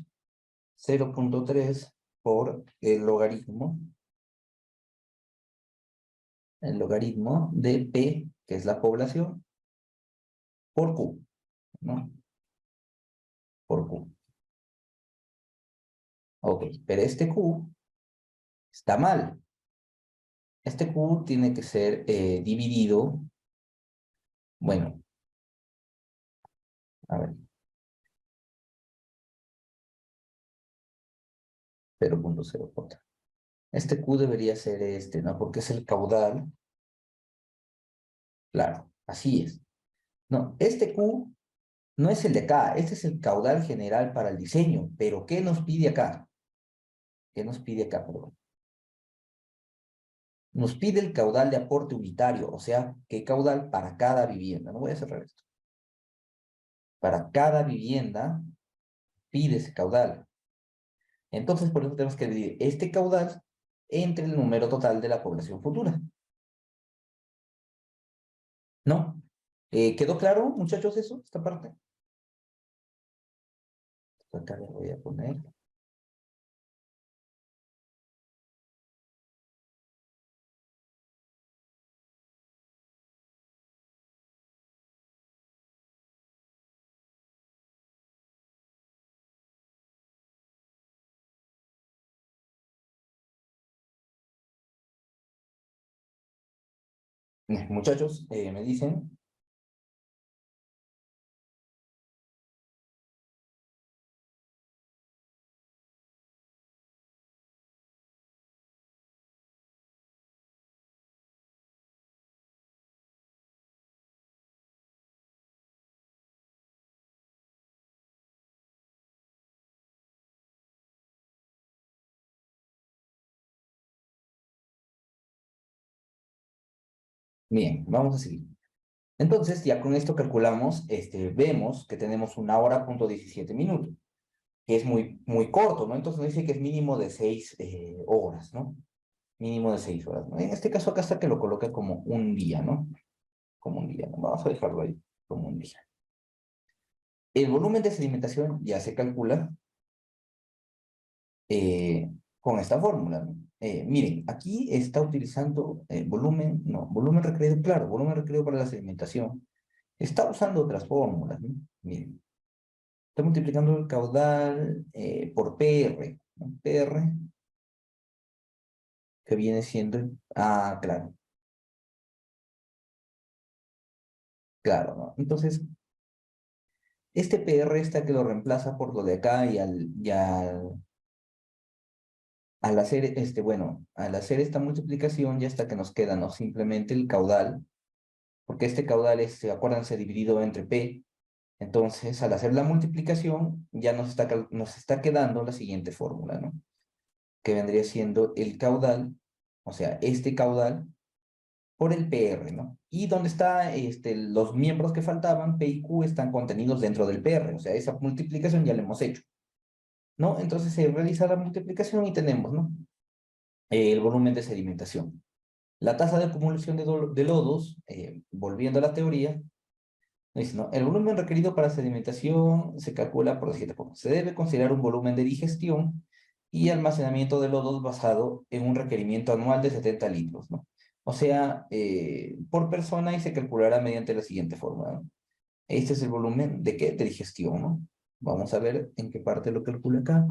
0,3 por el logaritmo el logaritmo de P, que es la población, por Q, ¿no? Por Q. Ok, pero este Q está mal. Este Q tiene que ser dividido, bueno, a ver, 0.04. Este Q debería ser este, ¿no? Porque es el caudal. Claro, así es. No, este Q no es el de acá, este es el caudal general para el diseño, pero ¿qué nos pide acá? ¿Qué nos pide acá, perdón? Nos pide el caudal de aporte unitario, o sea, ¿qué caudal para cada vivienda? No voy a cerrar esto. Para cada vivienda pide ese caudal. Entonces, por eso tenemos que dividir este caudal entre el número total de la población futura. ¿No? ¿Quedó claro, muchachos, eso? Esta parte. Acá le voy a poner. Muchachos, me dicen. Bien, vamos a seguir. Entonces, ya con esto calculamos, vemos que tenemos 1 hora, 17 minutos, que es muy corto, ¿no? Entonces nos dice que es mínimo de 6 horas, ¿no? Mínimo de 6 horas, ¿no? En este caso acá está que lo coloca como un día, ¿no? Como un día, ¿no? Vamos a dejarlo ahí, como un día. El volumen de sedimentación ya se calcula eh, con esta fórmula, ¿no? Miren, aquí está utilizando volumen, no, volumen requerido, claro, volumen requerido para la sedimentación. Está usando otras fórmulas, ¿no? Miren, está multiplicando el caudal por PR, ¿no? PR, que viene siendo, claro, claro, ¿no? Entonces, este PR está que lo reemplaza por lo de acá al hacer, bueno, al hacer esta multiplicación ya hasta que nos queda, ¿no? Simplemente el caudal, porque este caudal es, acuérdense, dividido entre P. Entonces, al hacer la multiplicación, ya nos está quedando la siguiente fórmula, ¿no? Que vendría siendo el caudal, o sea, este caudal por el PR, ¿no? Y donde está los miembros que faltaban, P y Q, están contenidos dentro del PR, o sea, esa multiplicación ya la hemos hecho, ¿no? Entonces se realiza la multiplicación y tenemos, ¿no? El volumen de sedimentación. La tasa de acumulación de lodos, volviendo a la teoría, dice, ¿no? El volumen requerido para sedimentación se calcula por las siguientes formas. Se debe considerar un volumen de digestión y almacenamiento de lodos basado en un requerimiento anual de 70 litros, ¿no? O sea, por persona y se calculará mediante la siguiente fórmula, ¿no? Este es el volumen de qué? De digestión, ¿no? Vamos a ver en qué parte lo calcula acá.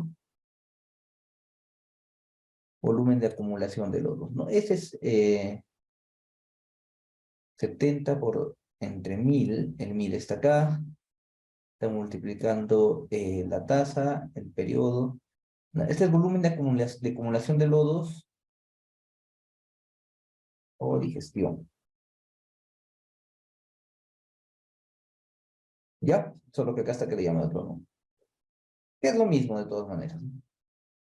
Volumen de acumulación de lodos, ¿no? Este es 70 por entre 1000. El 1000 está acá. Está multiplicando la tasa, el periodo. No, este es el volumen de acumulación de lodos o digestión. ¿Ya? Solo que acá está que le llama otro nombre. Que es lo mismo de todas maneras, ¿no?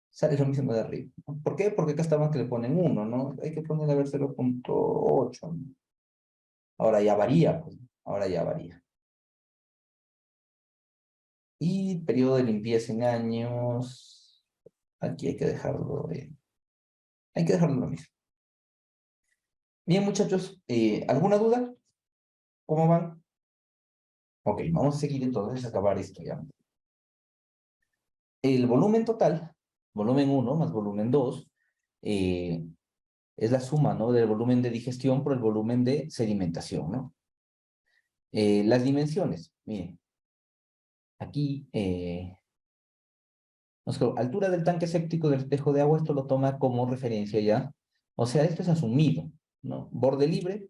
Sale lo mismo de arriba, ¿no? ¿Por qué? Porque acá estamos que le ponen 1, ¿no? Hay que ponerle a ver 0.8, ¿no? Ahora ya varía, pues. Ahora ya varía. Y periodo de limpieza en años. Aquí hay que dejarlo lo mismo. Bien, muchachos, ¿alguna duda? ¿Cómo van? Ok, vamos a seguir entonces a acabar esto ya. El volumen total, volumen 1 más volumen 2, Es la suma, ¿no? Del volumen de digestión por el volumen de sedimentación, ¿no? Las dimensiones, miren, aquí, altura del tanque séptico del espejo de agua, esto lo toma como referencia ya. O sea, esto es asumido, ¿no? Borde libre,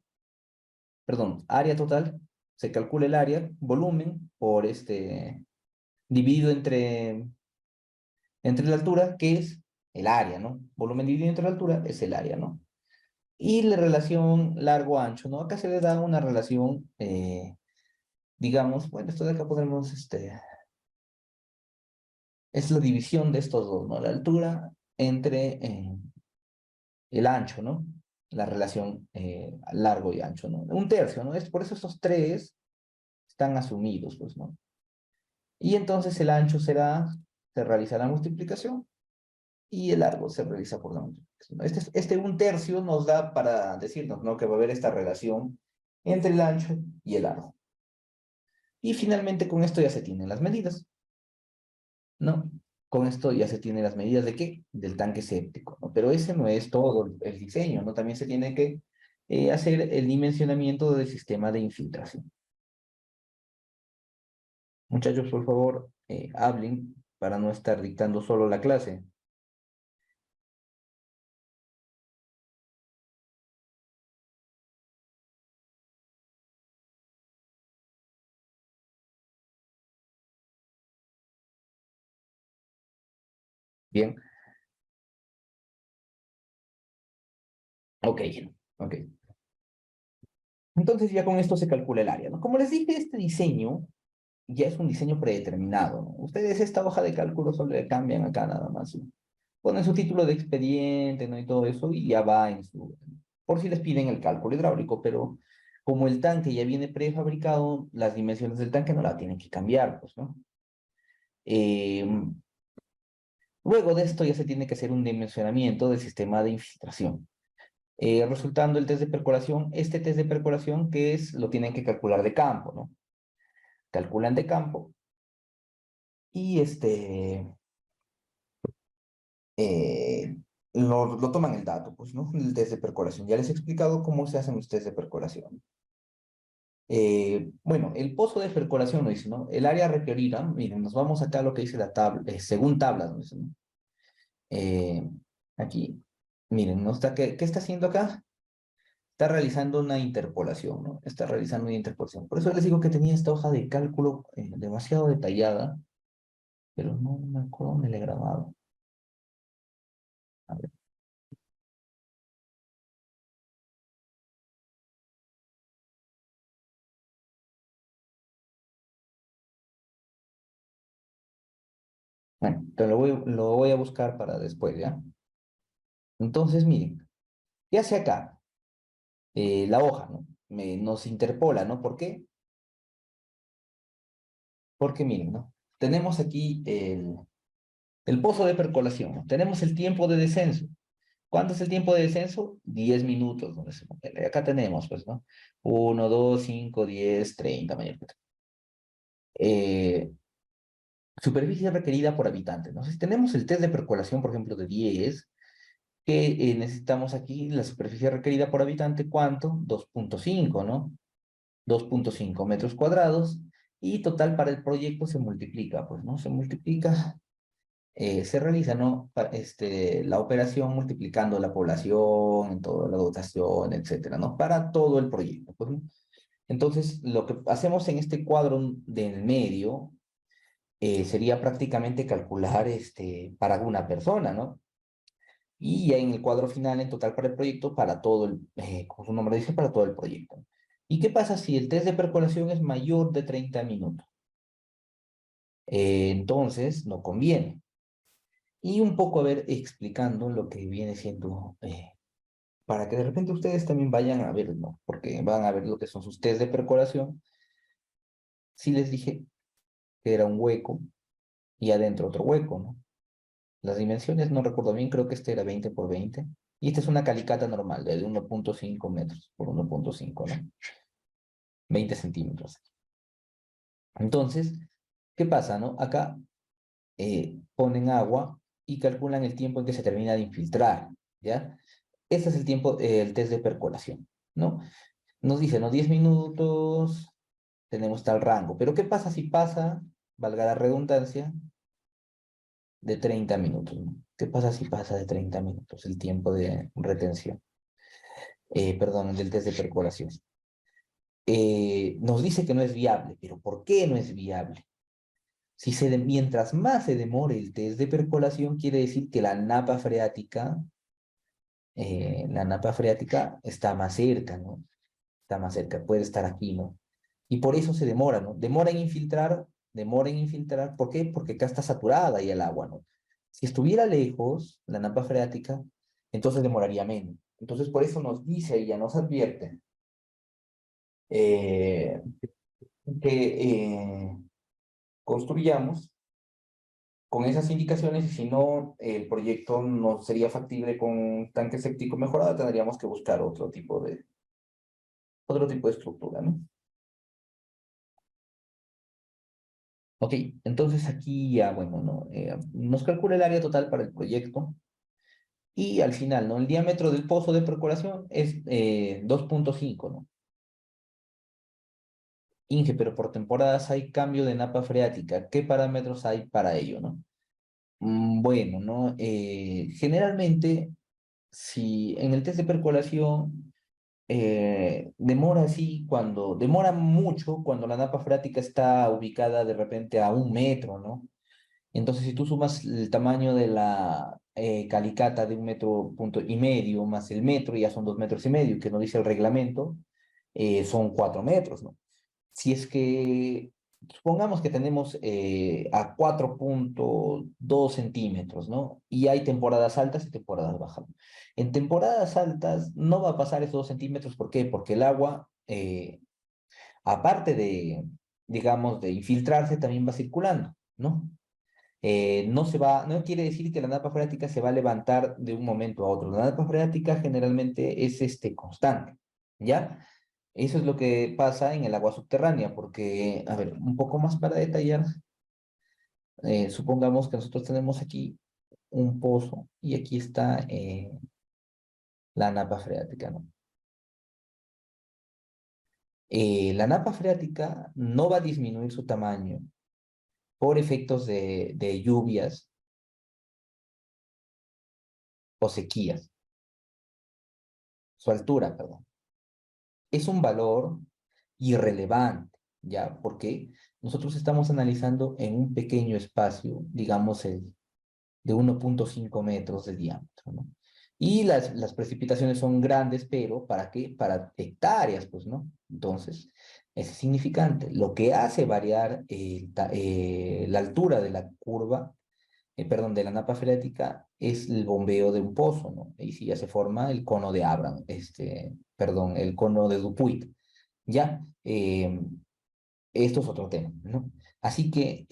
perdón, área total, se calcula el área, volumen por dividido entre la altura, que es el área, ¿no? Volumen dividido entre la altura es el área, ¿no? Y la relación largo-ancho, ¿no? Acá se le da una relación, digamos, bueno, esto de acá podemos, es la división de estos dos, ¿no? La altura entre el ancho, ¿no? La relación largo y ancho, ¿no? Un tercio, ¿no? Es por eso estos tres están asumidos, pues, ¿no? Y entonces el ancho se realiza la multiplicación y el largo se realiza por la multiplicación. Este un tercio nos da para decirnos, ¿no? Que va a haber esta relación entre el ancho y el largo. Y finalmente con esto ya se tienen las medidas, ¿no? Con esto ya se tienen las medidas de qué? Del tanque séptico, ¿no? Pero ese no es todo el diseño, ¿no? También se tiene que hacer el dimensionamiento del sistema de infiltración. Muchachos, por favor, hablen para no estar dictando solo la clase. Bien, ok, ok. Entonces ya con esto se calcula el área, ¿no? Como les dije, este diseño ya es un diseño predeterminado, ¿no? Ustedes esta hoja de cálculo solo le cambian acá nada más, ¿no? Ponen su título de expediente, ¿no? Y todo eso, y ya va en su... Por si les piden el cálculo hidráulico, pero como el tanque ya viene prefabricado, las dimensiones del tanque no la tienen que cambiar, pues, ¿no? Eh, Luego de esto ya se tiene que hacer un dimensionamiento del sistema de infiltración. Resultando el test de percolación, este test de percolación, que es? Lo tienen que calcular de campo, ¿no? Calculan de campo y eh, lo toman el dato, pues, ¿no? El test de percolación. Ya les he explicado cómo se hacen los test de percolación. Bueno, el pozo de percolación lo dice, ¿no? El área requerida, miren, nos vamos acá a lo que dice la tabla, según tablas, ¿no? Dice, ¿no? Eh, Aquí, miren, ¿no? ¿Qué está haciendo acá? Está realizando una interpolación, ¿no? Está realizando una interpolación. Por eso les digo que tenía esta hoja de cálculo demasiado detallada, pero no me acuerdo dónde le he grabado. A ver. Bueno, te lo voy a buscar para después, ¿ya? Entonces, miren, ya sea acá, la hoja, ¿no? Nos interpola, ¿no? ¿Por qué? Porque miren, ¿no? Tenemos aquí el pozo de percolación, ¿no? Tenemos el tiempo de descenso. ¿Cuánto es el tiempo de descenso? 10 minutos, ¿no? Acá tenemos, pues, ¿no? 1, 2, 5, 10, 30, mayor. Eh, Superficie requerida por habitante, ¿no? Si tenemos el test de percolación, por ejemplo, de 10, que necesitamos aquí la superficie requerida por habitante, ¿cuánto? 2.5, ¿no? 2.5 metros cuadrados. Y total para el proyecto se multiplica, pues, ¿no? Se multiplica, se realiza, ¿no? La operación multiplicando la población, en toda la dotación, etcétera, ¿no? Para todo el proyecto, pues, ¿no? Entonces, lo que hacemos en este cuadro del medio sería prácticamente calcular para una persona, ¿no? Y ya en el cuadro final, en total para el proyecto, para todo como su nombre dice, para todo el proyecto. ¿Y qué pasa si el test de percolación es mayor de 30 minutos? Entonces, no conviene. Y un poco a ver explicando lo que viene siendo, para que de repente ustedes también vayan a ver, ¿no? Porque van a ver lo que son sus test de percolación. Sí les dije que era un hueco y adentro otro hueco, ¿no? Las dimensiones no recuerdo bien, creo que este era 20 por 20. Y esta es una calicata normal, de 1.5 metros por 1.5, ¿no? 20 centímetros. Entonces, ¿qué pasa, no? Acá ponen agua y calculan el tiempo en que se termina de infiltrar, ¿ya? Ese es el tiempo, el test de percolación, ¿no? Nos dice, ¿no? 10 minutos, tenemos tal rango. Pero ¿qué pasa si pasa, valga la redundancia, de 30 minutos, ¿no? ¿Qué pasa si pasa de 30 minutos el tiempo de retención? Perdón, del test de percolación. Nos dice que no es viable, pero ¿por qué no es viable? Mientras más se demore el test de percolación, quiere decir que la napa freática está más cerca, ¿no? Está más cerca, puede estar aquí, ¿no? Y por eso se demora, ¿no? Demora en infiltrar, ¿por qué? Porque acá está saturada y el agua, ¿no? Si estuviera lejos, la napa freática, entonces demoraría menos. Entonces, por eso nos dice y ya nos advierte eh, que construyamos con esas indicaciones y si no, el proyecto no sería factible con tanque séptico mejorado, tendríamos que buscar otro tipo de estructura, ¿no? Ok, entonces aquí ya, bueno, ¿no? Nos calcula el área total para el proyecto y al final, ¿no? El diámetro del pozo de percolación es 2.5, ¿no? Inge, pero por temporadas hay cambio de napa freática. ¿Qué parámetros hay para ello, no? Bueno, ¿no? Generalmente, si en el test de percolación demora mucho cuando la napa freática está ubicada de repente a 1 metro, ¿no? Entonces, si tú sumas el tamaño de la calicata de 1,5 metros más el metro, ya son 2,5 metros, que nos dice el reglamento, son 4 metros, ¿no? Si es que, supongamos que tenemos a 4,2 centímetros, ¿no? Y hay temporadas altas y temporadas bajas. En temporadas altas no va a pasar esos 2 centímetros, ¿por qué? Porque el agua, aparte de, digamos, de infiltrarse, también va circulando, ¿no? No quiere decir que la napa freática se va a levantar de un momento a otro. La napa freática generalmente es constante, ¿ya? Eso es lo que pasa en el agua subterránea, porque, a ver, un poco más para detallar, supongamos que nosotros tenemos aquí un pozo y aquí está la napa freática, ¿no? La napa freática no va a disminuir su tamaño por efectos de lluvias o sequías, su altura, perdón. Es un valor irrelevante, ¿ya? Porque nosotros estamos analizando en un pequeño espacio, digamos, de 1,5 metros de diámetro, ¿no? Y las precipitaciones son grandes, pero ¿para qué? Para hectáreas, pues, ¿no? Entonces, es significante. Lo que hace variar la altura de la curva, perdón, de la napa freática, es el bombeo de un pozo, ¿no? Ahí sí ya se forma el cono de Abraham, perdón, el cono de Dupuit. Ya, esto es otro tema, ¿no? Así que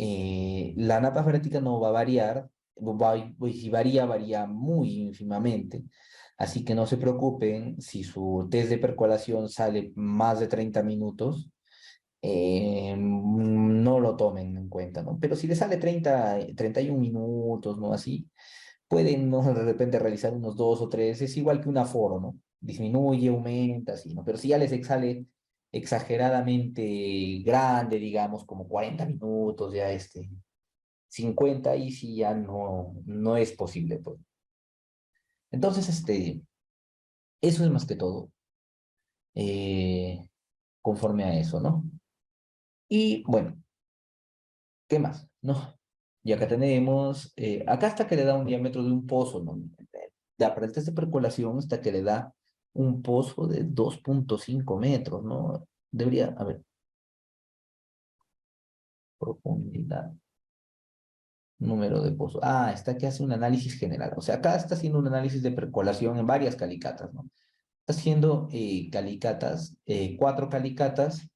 la napa freática no va a variar, y si varía, varía muy ínfimamente. Así que no se preocupen si su test de percolación sale más de 30 minutos, no lo tomen en cuenta, ¿no? Pero si le sale 31 minutos, ¿no? Así, pueden, ¿no? De repente realizar unos dos o tres, es igual que un aforo, ¿no? Disminuye, aumenta, así, ¿no? Pero si ya les sale exageradamente grande, digamos, como 40 minutos, ya 50, y sí ya no es posible, pues. Entonces, eso es más que todo, eh, conforme a eso, ¿no? Y bueno, ¿qué más? ¿No? Y acá tenemos, acá hasta que le da un diámetro de un pozo, ¿no? Ya para el test de percolación hasta que le da un pozo de 2,5 metros, ¿no? Debería, a ver, profundidad, número de pozos. Ah, está que hace un análisis general. O sea, acá está haciendo un análisis de percolación en varias calicatas, ¿no? Está haciendo calicatas, 4 calicatas.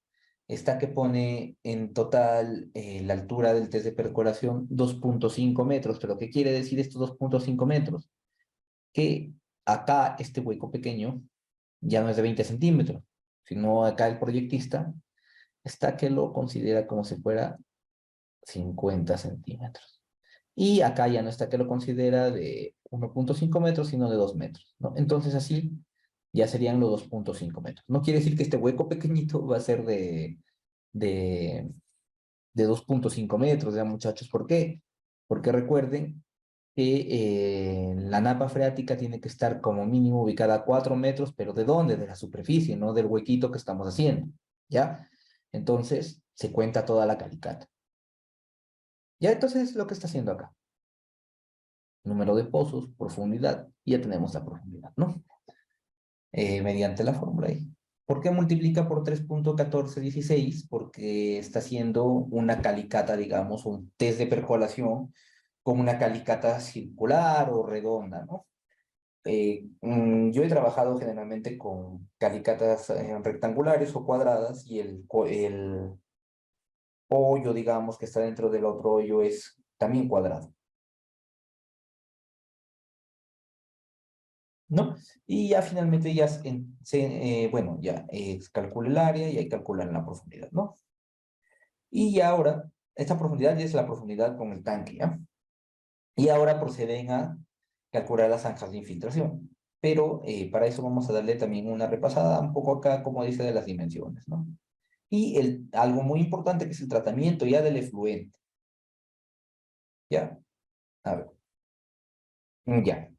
Está que pone en total la altura del test de percolación 2,5 metros. ¿Pero qué quiere decir estos 2,5 metros? Que acá este hueco pequeño ya no es de 20 centímetros, sino acá el proyectista está que lo considera como si fuera 50 centímetros. Y acá ya no está que lo considera de 1.5 metros, sino de 2 metros, ¿no? Entonces así ya serían los 2.5 metros. No quiere decir que este hueco pequeñito va a ser de, de 2.5 metros, ya muchachos. ¿Por qué? Porque recuerden que la napa freática tiene que estar como mínimo ubicada a 4 metros, pero ¿de dónde? De la superficie, no del huequito que estamos haciendo, ¿ya? Entonces se cuenta toda la calicata. Ya entonces lo que está haciendo acá. Número de pozos, profundidad, y ya tenemos la profundidad, ¿no? Mediante la fórmula ahí. ¿Por qué multiplica por 3.1416? Porque está haciendo una calicata, digamos, un test de percolación con una calicata circular o redonda, ¿no? Yo he trabajado generalmente con calicatas rectangulares o cuadradas y el hoyo, digamos, que está dentro del otro hoyo es también cuadrado, ¿no? Y ya finalmente ya, bueno, ya calcula el área y ahí calculan la profundidad, ¿no? Y ya ahora, esta profundidad ya es la profundidad con el tanque, ¿ya? Y ahora proceden a calcular las zanjas de infiltración. Pero para eso vamos a darle también una repasada un poco acá, como dice, de las dimensiones, ¿no? Y algo muy importante que es el tratamiento ya del efluente, ¿ya? A ver, ya.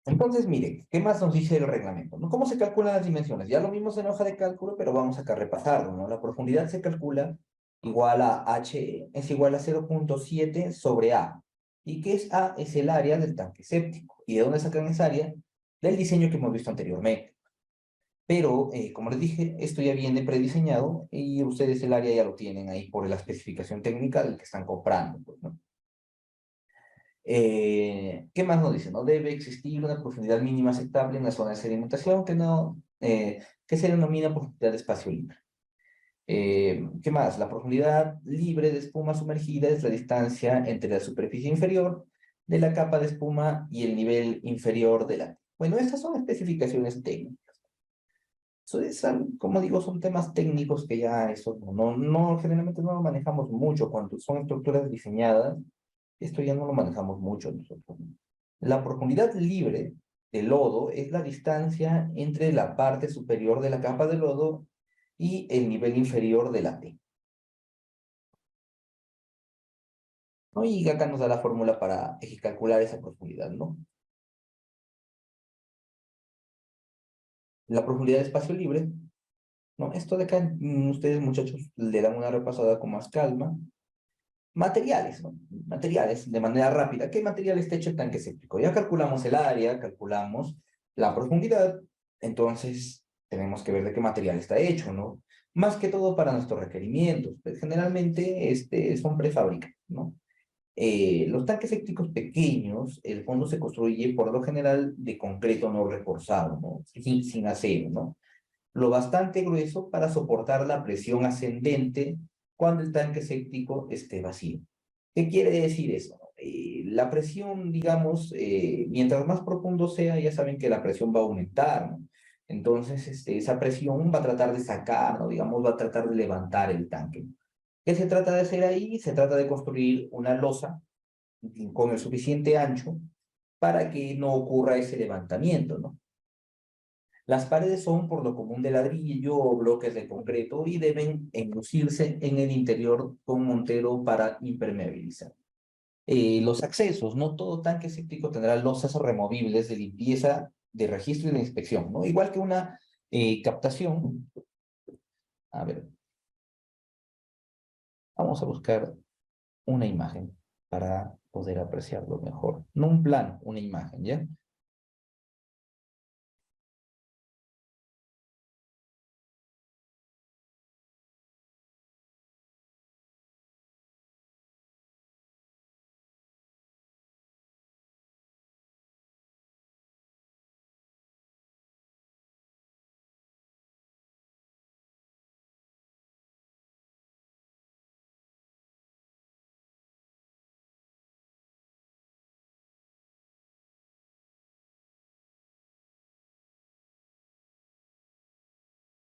Entonces, mire, ¿qué más nos dice el reglamento? ¿No? ¿Cómo se calculan las dimensiones? Ya lo mismo en hoja de cálculo, pero vamos acá a repasarlo, ¿no? La profundidad se calcula igual a H es igual a 0.7 sobre A. ¿Y qué es A? Es el área del tanque séptico. ¿Y de dónde sacan esa área? Del diseño que hemos visto anteriormente. Pero, como les dije, esto ya viene prediseñado y ustedes el área ya lo tienen ahí por la especificación técnica del que están comprando, pues, ¿no? ¿Qué más nos dice? No debe existir una profundidad mínima aceptable en la zona de sedimentación que, no, que se denomina profundidad de espacio libre. ¿Qué más? La profundidad libre de espuma sumergida es la distancia entre la superficie inferior de la capa de espuma y el nivel inferior de la... Bueno, estas son especificaciones técnicas. Eso es, como digo, son temas técnicos que ya eso generalmente no lo manejamos mucho cuando son estructuras diseñadas. Esto ya no lo manejamos mucho nosotros. La profundidad libre del lodo es la distancia entre la parte superior de la capa de lodo y el nivel inferior de la T, ¿no? Y acá nos da la fórmula para calcular esa profundidad, ¿no? La profundidad de espacio libre, ¿no? Esto de acá, ustedes muchachos le dan una repasada con más calma. Materiales, ¿no? Materiales, de manera rápida. ¿Qué material está hecho el tanque séptico? Ya calculamos el área, calculamos la profundidad, entonces tenemos que ver de qué material está hecho, ¿no? Más que todo para nuestros requerimientos, pues generalmente son prefabricados, ¿no? Los tanques sépticos pequeños, el fondo se construye por lo general de concreto no reforzado, ¿no? Sin acero, ¿no? Lo bastante grueso para soportar la presión ascendente cuando el tanque séptico esté vacío. ¿Qué quiere decir eso? La presión, digamos, mientras más profundo sea, ya saben que la presión va a aumentar, ¿no? Entonces, esa presión va a tratar de sacar, ¿no? Digamos, va a tratar de levantar el tanque. ¿Qué se trata de hacer ahí? Se trata de construir una losa con el suficiente ancho para que no ocurra ese levantamiento, ¿no? Las paredes son por lo común de ladrillo o bloques de concreto y deben enlucirse en el interior con montero para impermeabilizar. Los accesos, no todo tanque séptico tendrá losas removibles de limpieza, de registro y de inspección, ¿no? Igual que una captación. A ver, vamos a buscar una imagen para poder apreciarlo mejor. No un plano, una imagen, ¿ya?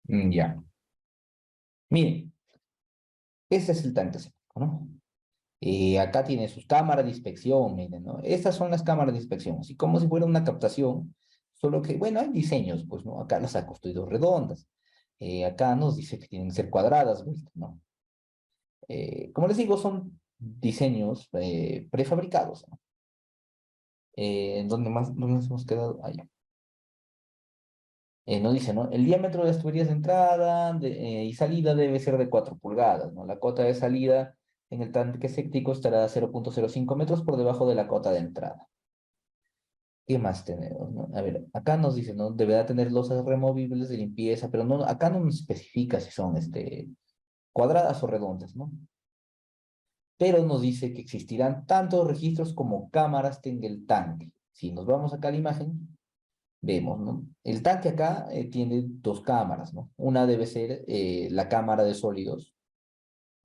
Ya. Miren, ese es el tanque séptico, ¿no? Acá tiene sus cámaras de inspección, miren, ¿no? Estas son las cámaras de inspección, así como si fuera una captación, solo que, bueno, hay diseños, pues, ¿no? Acá las ha construido redondas. Acá nos dice que tienen que ser cuadradas, pues, ¿no? Como les digo, son diseños prefabricados, ¿no? ¿Dónde nos hemos quedado? Ahí. Nos dice, ¿no? El diámetro de las tuberías de entrada y salida debe ser de 4 pulgadas, ¿no? La cota de salida en el tanque séptico estará a 0,05 metros por debajo de la cota de entrada. ¿Qué más tenemos, no? A ver, acá nos dice, ¿no? Deberá tener losas removibles de limpieza, pero no, acá no nos especifica si son cuadradas o redondas, ¿no? Pero nos dice que existirán tantos registros como cámaras tenga el tanque. Si nos vamos acá a la imagen, vemos, ¿no? El tanque acá tiene dos cámaras, ¿no? Una debe ser la cámara de sólidos,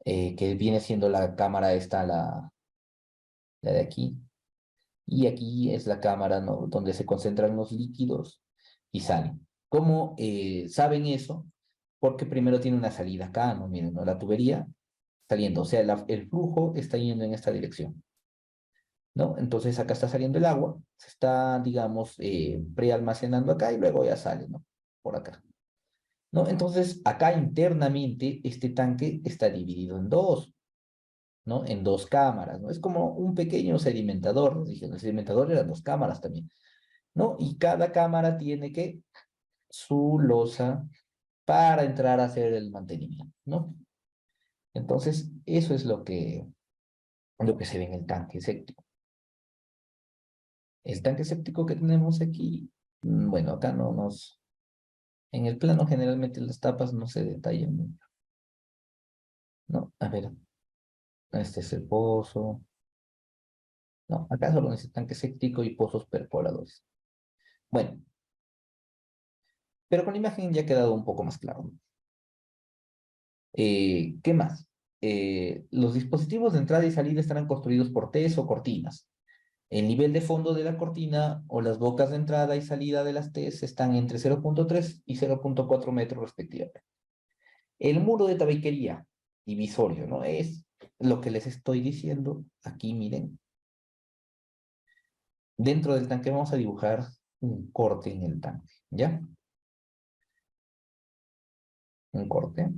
que viene siendo la cámara esta, la de aquí. Y aquí es la cámara, ¿no? Donde se concentran los líquidos y salen. ¿Cómo saben eso? Porque primero tiene una salida acá, ¿no? Miren, ¿no? La tubería saliendo, o sea, el flujo está yendo en esta dirección, ¿no? Entonces acá está saliendo el agua, se está, digamos, prealmacenando acá y luego ya sale, ¿no? Por acá, ¿no? Entonces acá internamente este tanque está dividido en dos, ¿no? En dos cámaras, ¿no? Es como un pequeño sedimentador, nos dije, el sedimentador eran dos cámaras también, ¿no? Y cada cámara tiene que su losa para entrar a hacer el mantenimiento, ¿no? Entonces, eso es lo que se ve en el tanque séptico. El tanque séptico que tenemos aquí, bueno, acá no nos... En el plano generalmente las tapas no se detallan mucho, ¿no? A ver, este es el pozo. No, acá solo necesita tanque séptico y pozos perforadores. Bueno, pero con la imagen ya ha quedado un poco más claro, ¿no? ¿Qué más? Los dispositivos de entrada y salida estarán construidos por Ts o cortinas. El nivel de fondo de la cortina o las bocas de entrada y salida de las Ts están entre 0,3 y 0,4 metros respectivamente. El muro de tabiquería divisorio, ¿no? Es lo que les estoy diciendo. Aquí, miren. Dentro del tanque vamos a dibujar un corte en el tanque, ¿ya? Un corte.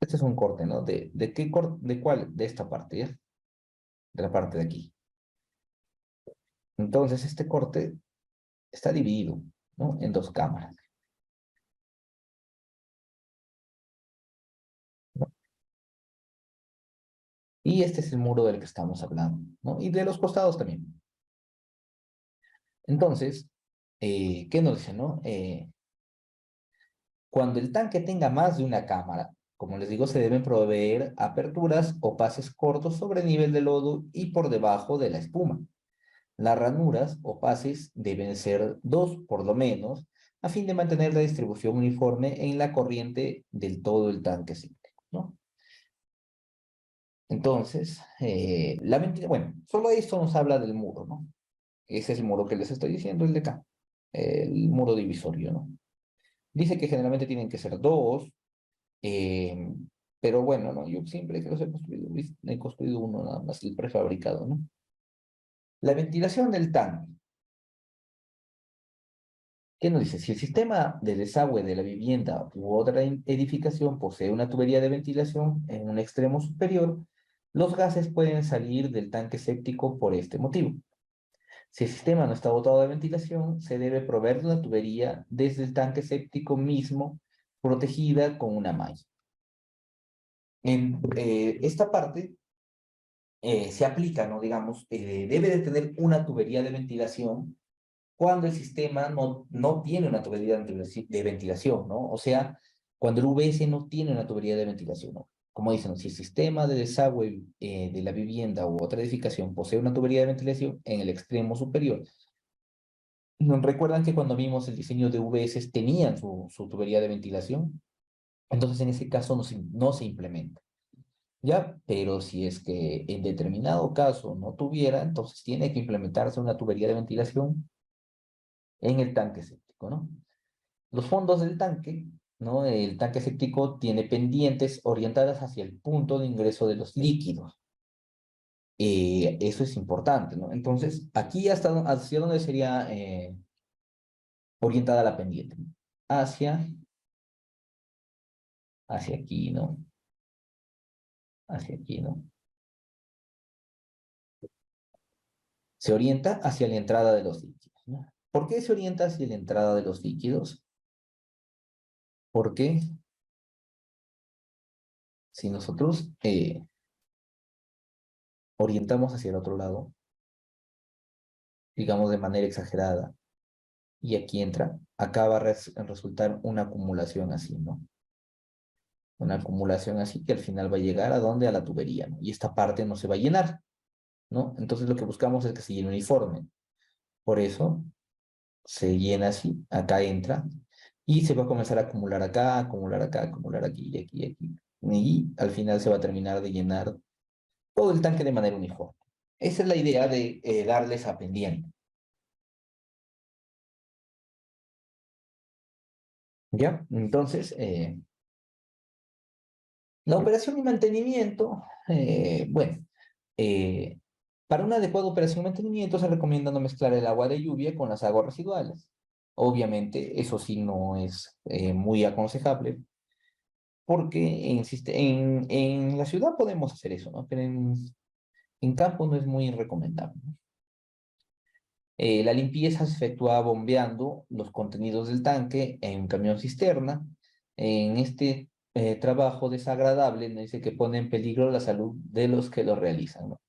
Este es un corte, ¿no? ¿De qué corte? ¿De cuál? De esta parte, ¿ya? De la parte de aquí. Entonces, este corte está dividido, ¿no? En dos cámaras, ¿no? Y este es el muro del que estamos hablando, ¿no? Y de los costados también. Entonces, ¿qué nos dice, no? Cuando el tanque tenga más de una cámara, como les digo, se deben proveer aperturas o pases cortos sobre el nivel del lodo y por debajo de la espuma. Las ranuras o pases deben ser dos por lo menos, a fin de mantener la distribución uniforme en la corriente del todo el tanque séptico, ¿no? Entonces, bueno, solo esto nos habla del muro, ¿no? Ese es el muro que les estoy diciendo, el de acá, el muro divisorio, ¿no? Dice que generalmente tienen que ser dos, eh, pero bueno, ¿no? Yo siempre que los he construido uno nada más, el prefabricado, ¿no? La ventilación del tanque. ¿Qué nos dice? Si el sistema de desagüe de la vivienda u otra edificación posee una tubería de ventilación en un extremo superior, los gases pueden salir del tanque séptico por este motivo. Si el sistema no está dotado de ventilación, se debe proveer de una tubería desde el tanque séptico mismo, protegida con una malla. En esta parte se aplica, ¿no? Digamos, debe de tener una tubería de ventilación cuando el sistema no tiene una tubería de ventilación, ¿no? O sea, cuando el VS no tiene una tubería de ventilación, ¿no? Como dicen, si el sistema de desagüe de la vivienda u otra edificación posee una tubería de ventilación en el extremo superior, ¿nos recuerdan que cuando vimos el diseño de VS tenían su tubería de ventilación? Entonces, en ese caso no se implementa. ¿Ya? Pero si es que en determinado caso no tuviera, entonces tiene que implementarse una tubería de ventilación en el tanque séptico, ¿no? Los fondos del tanque ¿no? El tanque séptico tiene pendientes orientadas hacia el punto de ingreso de los líquidos. Eso es importante, ¿no? Entonces, aquí hacia dónde sería orientada la pendiente, ¿no? Hacia, hacia aquí, ¿no? Hacia aquí, ¿no? Se orienta hacia la entrada de los líquidos, ¿no? ¿Por qué se orienta hacia la entrada de los líquidos? Porque si nosotros orientamos hacia el otro lado, digamos de manera exagerada, y aquí entra, acá va a resultar una acumulación así, ¿no? Una acumulación así que al final va a llegar a dónde, a la tubería, ¿no? Y esta parte no se va a llenar, ¿no? Entonces lo que buscamos es que se llene uniforme. Por eso se llena así, acá entra, y se va a comenzar a acumular acá, acumular aquí, y aquí, y aquí. Y al final se va a terminar de llenar todo el tanque de manera uniforme. Esa es la idea de darle esa pendiente. ¿Ya? Entonces, la operación y mantenimiento, bueno, eh, para una adecuada operación y mantenimiento se recomienda no mezclar el agua de lluvia con las aguas residuales. Obviamente, eso sí no es muy aconsejable, porque en la ciudad podemos hacer eso, ¿no? Pero en campo no es muy recomendable, ¿no? La limpieza se efectúa bombeando los contenidos del tanque en un camión cisterna. En este trabajo desagradable, ¿no? Dice que pone en peligro la salud de los que lo realizan, ¿no?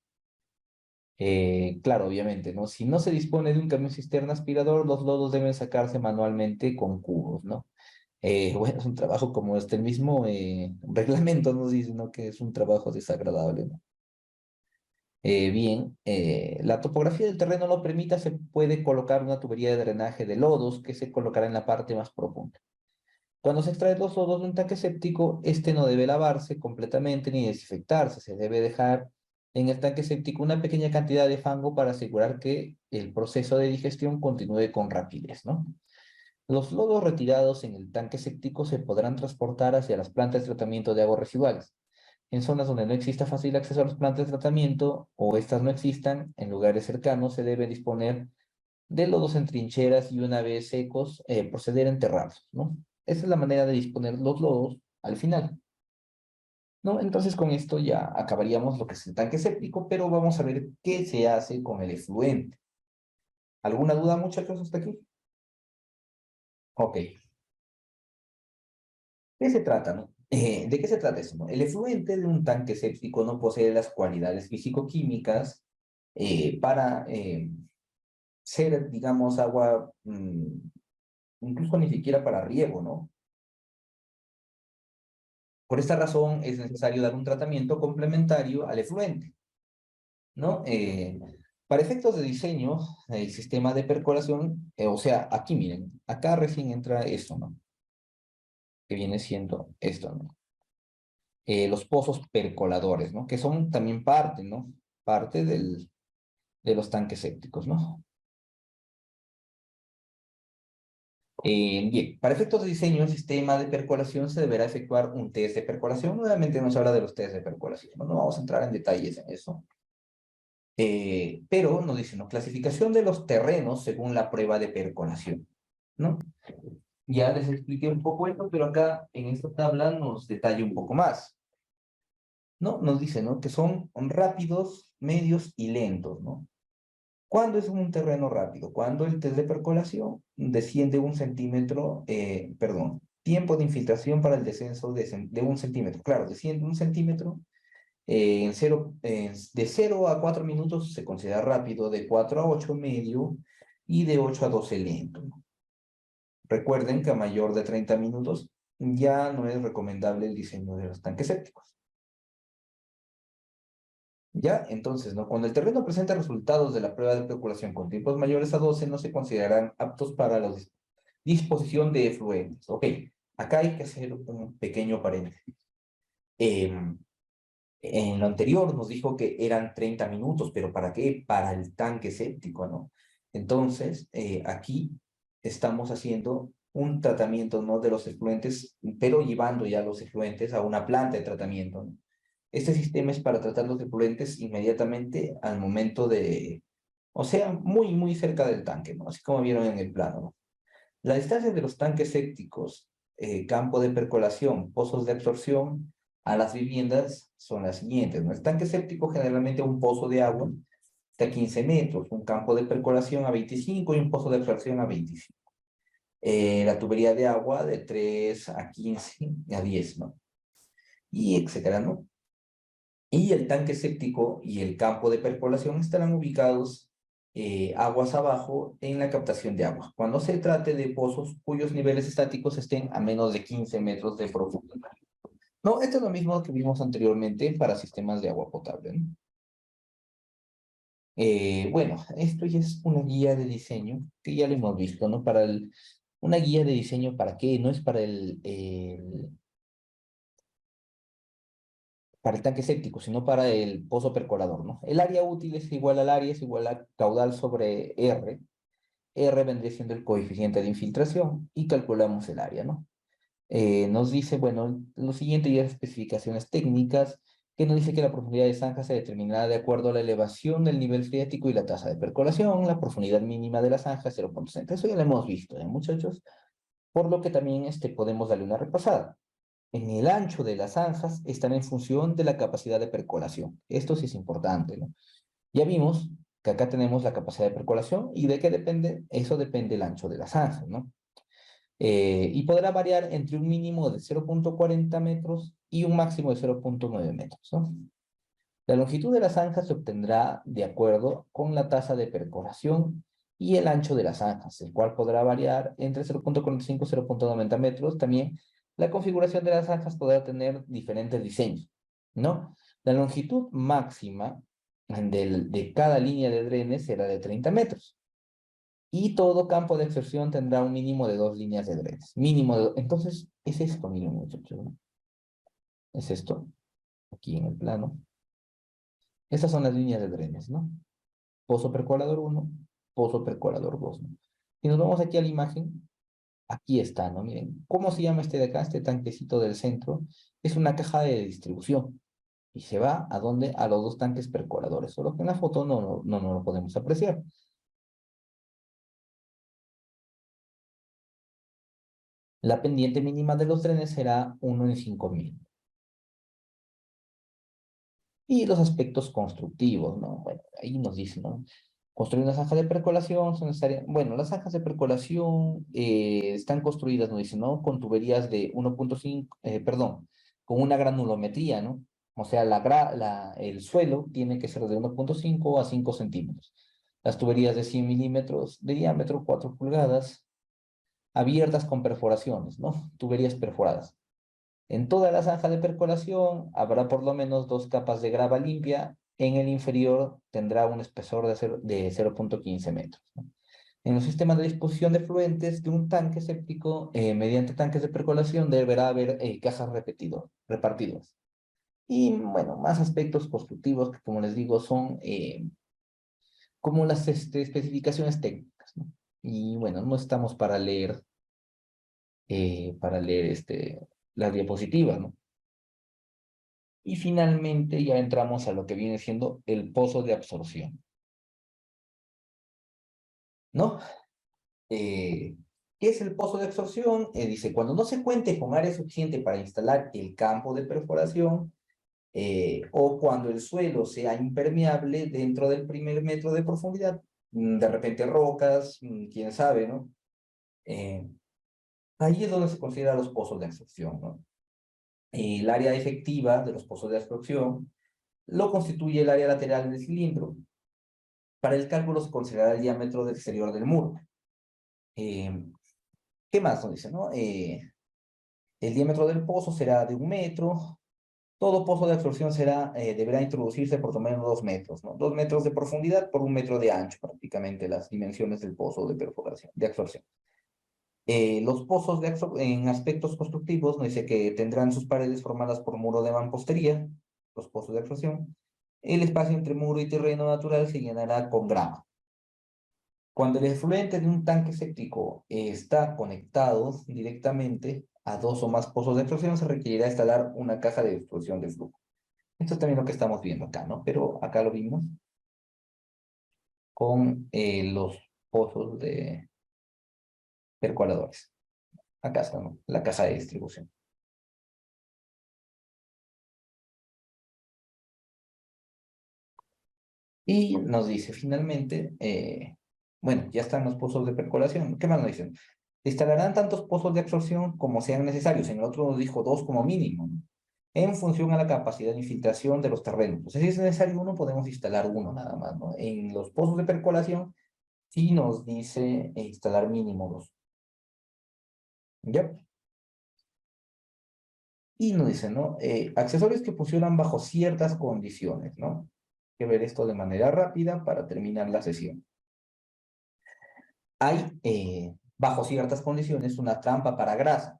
Claro, obviamente, ¿no? Si no se dispone de un camión cisterna aspirador, los lodos deben sacarse manualmente con cubos, ¿no? Bueno, es un trabajo como este, el mismo reglamento nos dice, ¿no? Que es un trabajo desagradable, ¿no? Bien, la topografía del terreno lo permita, se puede colocar una tubería de drenaje de lodos que se colocará en la parte más profunda. Cuando se extraen los lodos de un tanque séptico, este no debe lavarse completamente ni desinfectarse. Se debe dejar en el tanque séptico una pequeña cantidad de fango para asegurar que el proceso de digestión continúe con rapidez, ¿no? Los lodos retirados en el tanque séptico se podrán transportar hacia las plantas de tratamiento de aguas residuales. En zonas donde no exista fácil acceso a las plantas de tratamiento o estas no existan, en lugares cercanos se debe disponer de lodos en trincheras y una vez secos, proceder a enterrarlos, ¿no? Esa es la manera de disponer los lodos al final, ¿no? Entonces con esto ya acabaríamos lo que es el tanque séptico, pero vamos a ver qué se hace con el efluente. ¿Alguna duda, muchachos, hasta aquí? Ok. ¿Qué se trata, no? ¿De qué se trata eso, no? El efluente de un tanque séptico no posee las cualidades físico-químicas para ser, digamos, agua, incluso ni siquiera para riego, ¿no? Por esta razón es necesario dar un tratamiento complementario al efluente, ¿no? Para efectos de diseño, el sistema de percolación, o sea, aquí miren, acá recién entra esto, ¿no? Que viene siendo esto, ¿no? Los pozos percoladores, ¿no? Que son también parte, ¿no? Parte de los tanques sépticos, ¿no? Bien, para efectos de diseño, el sistema de percolación se deberá efectuar un test de percolación. Nuevamente nos habla de los test de percolación, no, no vamos a entrar en detalles en eso. Pero nos dice, ¿no? Clasificación de los terrenos según la prueba de percolación, ¿no? Ya les expliqué un poco esto, pero acá en esta tabla nos detalla un poco más, ¿no? Nos dice, ¿no? Que son rápidos, medios y lentos, ¿no? ¿Cuándo es un terreno rápido? Cuando el test de percolación desciende un centímetro, perdón, tiempo de infiltración para el descenso de un centímetro. Claro, desciende un centímetro, de 0 a 4 minutos se considera rápido, de 4 a 8 medio y de 8 a 12 lento, ¿no? Recuerden que a mayor de 30 minutos ya no es recomendable el diseño de los tanques sépticos. ¿Ya? Entonces, ¿no? Cuando el terreno presenta resultados de la prueba de percolación con tiempos mayores a 12, no se considerarán aptos para la disposición de efluentes. Ok, acá hay que hacer un pequeño paréntesis. En lo anterior nos dijo que eran 30 minutos, pero ¿para qué? Para el tanque séptico, ¿no? Entonces, aquí estamos haciendo un tratamiento, ¿no? De los efluentes, pero llevando ya los efluentes a una planta de tratamiento, ¿no? Este sistema es para tratar los efluentes inmediatamente al momento de, o sea, muy cerca del tanque, ¿no? Así como vieron en el plano, ¿no? La distancia de los tanques sépticos, campo de percolación, pozos de absorción a las viviendas son las siguientes, ¿no? El tanque séptico generalmente un pozo de agua está a 15 metros, un campo de percolación a 25 y un pozo de absorción a 25. La tubería de agua de 3 a 15 a 10, ¿no? Y etcétera, ¿no? Y el tanque séptico y el campo de percolación estarán ubicados aguas abajo en la captación de agua. Cuando se trate de pozos cuyos niveles estáticos estén a menos de 15 metros de profundidad. No, esto es lo mismo que vimos anteriormente para sistemas de agua potable, ¿no? Bueno, esto ya es una guía de diseño que ya lo hemos visto, ¿no? Una guía de diseño, ¿para qué? No es para el tanque séptico, sino para el pozo percolador, ¿no? El área útil es igual al área, es igual a caudal sobre R. R vendría siendo el coeficiente de infiltración y calculamos el área, ¿no? Nos dice, bueno, lo siguiente ya es especificaciones técnicas, que nos dice que la profundidad de zanja se determinará de acuerdo a la elevación del nivel freático y la tasa de percolación, la profundidad mínima de la zanja es 0,60. Eso ya lo hemos visto, muchachos? Por lo que también podemos darle una repasada. En el ancho de las zanjas están en función de la capacidad de percolación. Esto sí es importante, ¿no? Ya vimos que acá tenemos la capacidad de percolación y de qué depende, eso depende del ancho de la zanja, ¿no? Y podrá variar entre un mínimo de 0,40 metros y un máximo de 0,9 metros, ¿no? La longitud de la zanja se obtendrá de acuerdo con la tasa de percolación y el ancho de las zanjas, el cual podrá variar entre 0,45 y 0,90 metros. También la configuración de las zanjas podrá tener diferentes diseños, ¿no? La longitud máxima de cada línea de drenes será de 30 metros. Y todo campo de exerción tendrá un mínimo de 2 líneas de drenes. Entonces, es esto, miren, muchachos, ¿no? Es esto, aquí en el plano. Estas son las líneas de drenes, ¿no? Pozo percolador 1, pozo percolador 2, ¿no? Si nos vamos aquí a la imagen, aquí está, ¿no? Miren, ¿cómo se llama este de acá? Este tanquecito del centro. Es una caja de distribución. Y se va ¿a dónde? A los dos tanques percoladores. Solo que en la foto no lo podemos apreciar. La pendiente mínima de los drenes será 1 en 5000. Y los aspectos constructivos, ¿no? Bueno, ahí nos dice, ¿no? Construir una zanja de percolación son necesarias. Bueno, las zanjas de percolación están construidas, nos dice, ¿no? Con tuberías de 1,5, perdón, con una granulometría, ¿no? O sea, el suelo tiene que ser de 1,5 a 5 centímetros. Las tuberías de 100 milímetros de diámetro, 4 pulgadas, abiertas con perforaciones, ¿no? Tuberías perforadas. En toda la zanja de percolación habrá por lo menos 2 capas de grava limpia. En el inferior tendrá un espesor de 0,15 metros, ¿no? En los sistemas de disposición de fluentes de un tanque séptico, mediante tanques de percolación, deberá haber cajas repartidas. Y bueno, más aspectos constructivos que, como les digo, son como las especificaciones técnicas, ¿no? Y bueno, no estamos para leer las diapositivas, ¿no? Y finalmente ya entramos a lo que viene siendo el pozo de absorción, ¿no? ¿Qué es el pozo de absorción? Dice, cuando no se cuente con área suficiente para instalar el campo de perforación o cuando el suelo sea impermeable dentro del primer metro de profundidad, de repente rocas, quién sabe, ¿no? Eh, Ahí es donde se consideran los pozos de absorción, ¿no? El área efectiva de los pozos de absorción lo constituye el área lateral del cilindro. Para el cálculo se considerará el diámetro del exterior del muro. Eh, ¿Qué más nos dice, no? El diámetro del pozo será de 1 metro. Todo pozo de absorción deberá introducirse por lo menos 2 metros, ¿no? 2 metros de profundidad por 1 metro de ancho, prácticamente las dimensiones del pozo de perforación, de absorción. Los pozos en aspectos constructivos nos dice que tendrán sus paredes formadas por muro de mampostería, los pozos de absorción. El espacio entre muro y terreno natural se llenará con grava. Cuando el efluente de un tanque séptico está conectado directamente a dos o más pozos de extracción, se requerirá instalar una caja de distribución de flujo. Esto es también lo que estamos viendo acá, ¿no? Pero acá lo vimos con los pozos de percoladores. Acá está, ¿no? La caja de distribución. Y nos dice finalmente, bueno, ya están los pozos de percolación. ¿Qué más nos dicen? Se instalarán tantos pozos de absorción como sean necesarios. En el otro nos dijo dos como mínimo, ¿no? En función a la capacidad de infiltración de los terrenos. Entonces, si es necesario uno, podemos instalar uno nada más, ¿no? En los pozos de percolación, sí nos dice instalar mínimo dos. ¿Ya? Y nos dice, ¿no? Accesorios que funcionan bajo ciertas condiciones, ¿no? Hay que ver esto de manera rápida para terminar la sesión. Hay, bajo ciertas condiciones, una trampa para grasa,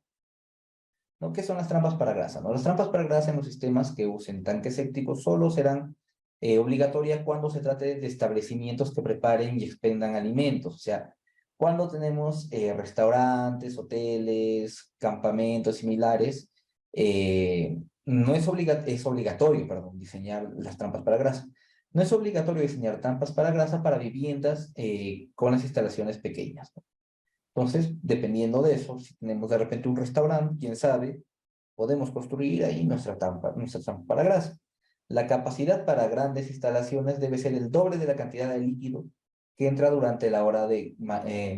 ¿no? ¿Qué son las trampas para grasa? ¿No? Las trampas para grasa en los sistemas que usen tanques sépticos solo serán obligatorias cuando se trate de establecimientos que preparen y expendan alimentos. O sea, cuando tenemos restaurantes, hoteles, campamentos similares, no es, es obligatorio, perdón, diseñar las trampas para grasa. No es obligatorio diseñar trampas para grasa para viviendas con las instalaciones pequeñas, ¿no? Entonces, dependiendo de eso, si tenemos de repente un restaurante, quién sabe, podemos construir ahí nuestra trampa para grasa. La capacidad para grandes instalaciones debe ser el doble de la cantidad de líquido que entra durante la hora de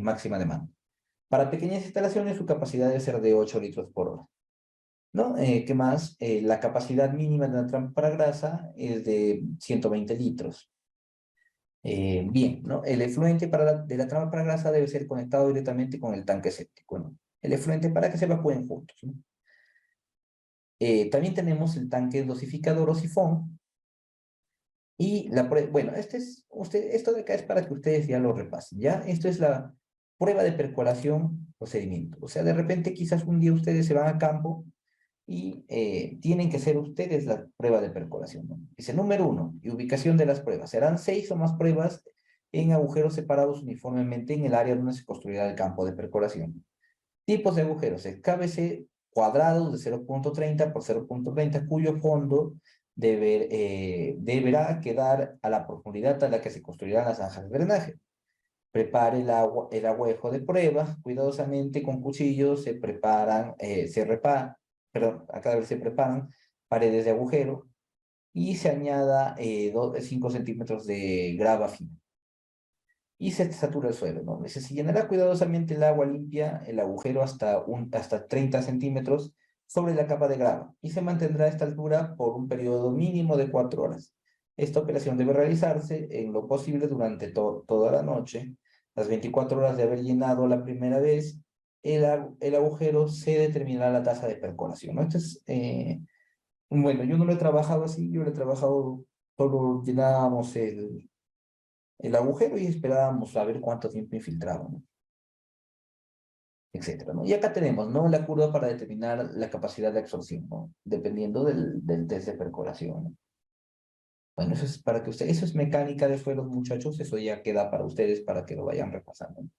máxima demanda. Para pequeñas instalaciones, su capacidad debe ser de 8 litros por hora, ¿no? ¿Qué más? La capacidad mínima de una trampa para grasa es de 120 litros. Bien, ¿no? El efluente de la trama para grasa debe ser conectado directamente con el tanque séptico, ¿no? El efluente para que se evacúen juntos, ¿no? También tenemos el tanque dosificador o sifón. Y bueno, esto de acá es para que ustedes ya lo repasen, ¿ya? Esto es la prueba de percolación procedimiento. O sea, de repente quizás un día ustedes se van a campo y tienen que hacer ustedes la prueba de percolación, ¿no? Dice, número 1, y ubicación de las pruebas. Serán 6 o más pruebas en agujeros separados uniformemente en el área donde se construirá el campo de percolación. Tipos de agujeros, el KBC cuadrados de 0.30 por 0.30, cuyo fondo deberá quedar a la profundidad a la que se construirán las zanjas de drenaje. Prepare el agüejo de prueba, cuidadosamente con cuchillos se preparan, perdón, acá se preparan paredes de agujero y se añada 5 centímetros de grava fina. Y se satura el suelo, ¿no? Dice, se llenará cuidadosamente el agua limpia, el agujero hasta 30 centímetros sobre la capa de grava y se mantendrá a esta altura por un periodo mínimo de 4 horas. Esta operación debe realizarse en lo posible durante toda la noche. Las 24 horas de haber llenado la primera vez, el agujero se determinará la tasa de percolación, ¿no? Esto es, bueno, yo no lo he trabajado así, yo lo he trabajado, solo llenábamos el agujero y esperábamos a ver cuánto tiempo infiltraba, ¿no? Etcétera, ¿no? Y acá tenemos, ¿no? La curva para determinar la capacidad de absorción, ¿no? Dependiendo del test de percolación, ¿no? Bueno, eso es para que ustedes, eso es mecánica de suelos, muchachos, eso ya queda para ustedes para que lo vayan repasando, ¿no?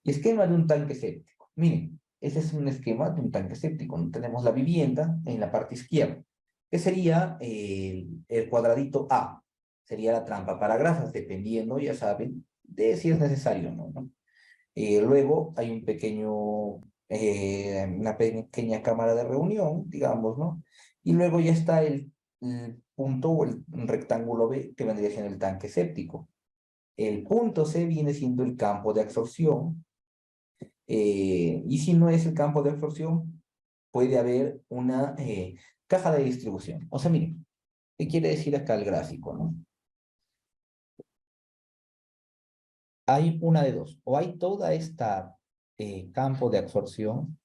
Y esquema de un tanque séptico. Miren, ese es un esquema de un tanque séptico, ¿no? Tenemos la vivienda en la parte izquierda, que sería el cuadradito A, sería la trampa para grasas, dependiendo, ya saben, de si es necesario o no, ¿no? Luego hay una pequeña cámara de reunión, digamos, ¿no? Y luego ya está el punto o el rectángulo B que vendría siendo el tanque séptico. El punto C viene siendo el campo de absorción. Y si no es el campo de absorción, puede haber una caja de distribución. O sea, miren, ¿qué quiere decir acá el gráfico, no? Hay una de dos, o hay toda esta campo de absorción,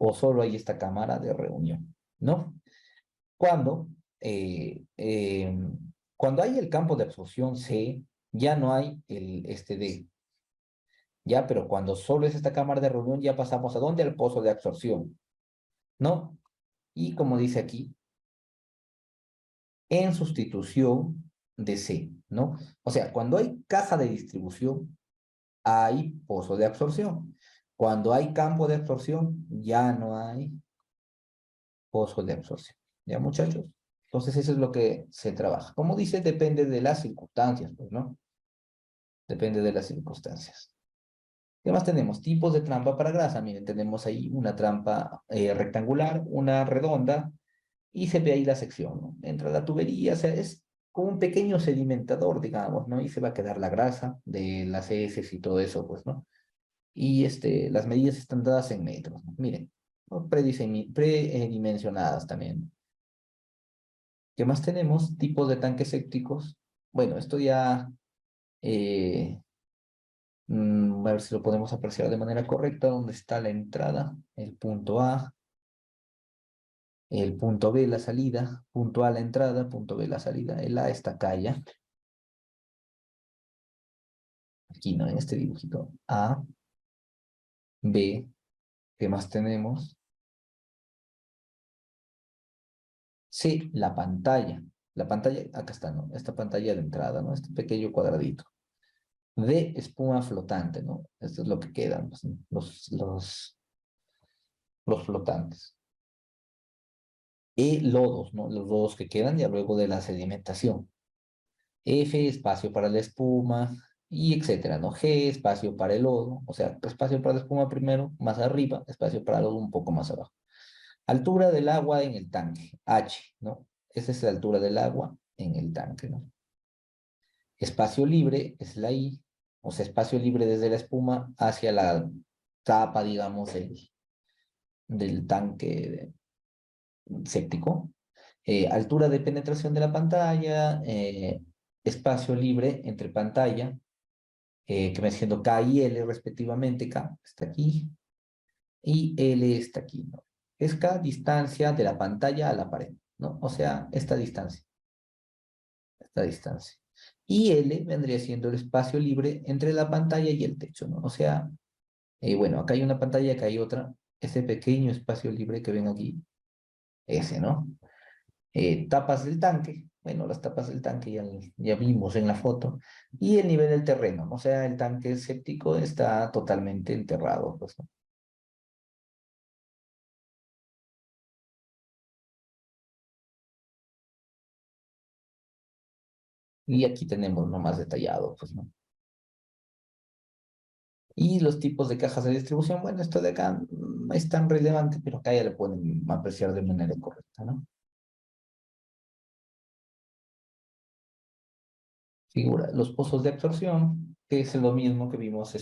o solo hay esta cámara de reunión, ¿no? Cuando, eh, eh, cuando hay el campo de absorción C, ya no hay este D, ya, pero cuando solo es esta cámara de reunión, ya pasamos a dónde, al pozo de absorción, ¿no? Y como dice aquí, en sustitución de C, ¿no? O sea, cuando hay caja de distribución, hay pozo de absorción. Cuando hay campo de absorción, ya no hay pozo de absorción. ¿Ya, muchachos? Entonces, eso es lo que se trabaja. Como dice, depende de las circunstancias, pues, ¿no? Depende de las circunstancias. ¿Qué más tenemos? Tipos de trampa para grasa. Miren, tenemos ahí una trampa rectangular, una redonda, y se ve ahí la sección, ¿no? Entra la tubería, o sea, es como un pequeño sedimentador, digamos, ¿no? Y se va a quedar la grasa de las heces y todo eso, pues, ¿no? Y las medidas están dadas en metros, ¿no? Miren, ¿no? Predimensionadas también. ¿Qué más tenemos? Tipos de tanques sépticos. Bueno, esto ya, eh, a ver si lo podemos apreciar de manera correcta, dónde está la entrada, el punto A, el punto B, la salida, punto A la entrada, punto B la salida. El A está acá ya, aquí, ¿no? En este dibujito. A, B, ¿qué más tenemos? C, la pantalla. La pantalla, acá está, ¿no? Esta pantalla de entrada, ¿no? Este pequeño cuadradito. D, espuma flotante, ¿no? Esto es lo que quedan, pues, ¿no? Los flotantes. E, lodos, ¿no? Los lodos que quedan ya luego de la sedimentación. F, espacio para la espuma, y etcétera, ¿no? G, espacio para el lodo, o sea, espacio para la espuma primero, más arriba, espacio para el lodo un poco más abajo. Altura del agua en el tanque, H, ¿no? Esa es la altura del agua en el tanque, ¿no? Espacio libre es la I, o sea, espacio libre desde la espuma hacia la tapa, digamos, del tanque séptico. Altura de penetración de la pantalla, espacio libre entre pantalla, que me siendo K y L respectivamente. K está aquí y L está aquí, ¿no? Es K distancia de la pantalla a la pared, ¿no? O sea, esta distancia. Y L vendría siendo el espacio libre entre la pantalla y el techo, ¿no? O sea, bueno, acá hay una pantalla, acá hay otra. Ese pequeño espacio libre que ven aquí, ese, ¿no? Tapas del tanque, bueno, las tapas del tanque ya vimos en la foto, y el nivel del terreno, ¿no? O sea, el tanque séptico está totalmente enterrado, pues, ¿no? Y aquí tenemos lo más detallado, pues, ¿no? Y los tipos de cajas de distribución, bueno, esto de acá no es tan relevante, pero acá ya lo pueden apreciar de manera correcta, ¿no? Figura los pozos de absorción, que es lo mismo que vimos,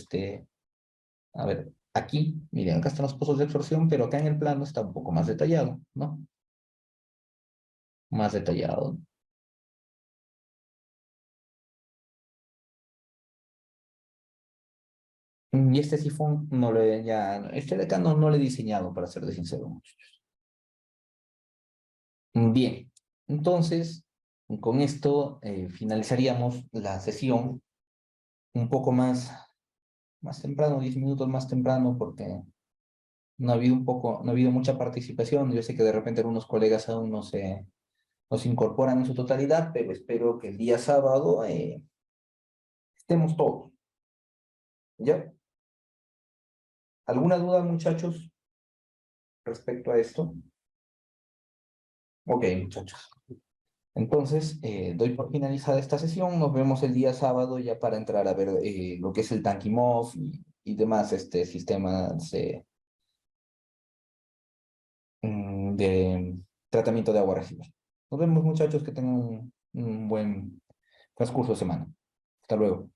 a ver, aquí, miren, acá están los pozos de absorción, pero acá en el plano está un poco más detallado, ¿no? Más detallado. Y este sifón no lo he, ya, este de acá no lo he diseñado, para ser de sincero, muchachos. Bien, entonces, con esto finalizaríamos la sesión un poco más temprano, 10 minutos más temprano, porque no ha habido mucha participación. Yo sé que de repente algunos colegas aún no se incorporan en su totalidad, pero espero que el día sábado estemos todos, ¿ya? ¿Alguna duda, muchachos, respecto a esto? Ok, muchachos. Entonces, doy por finalizada esta sesión. Nos vemos el día sábado ya para entrar a ver lo que es el Tankimov y demás sistemas de tratamiento de agua residual. Nos vemos, muchachos, que tengan un buen transcurso de semana. Hasta luego.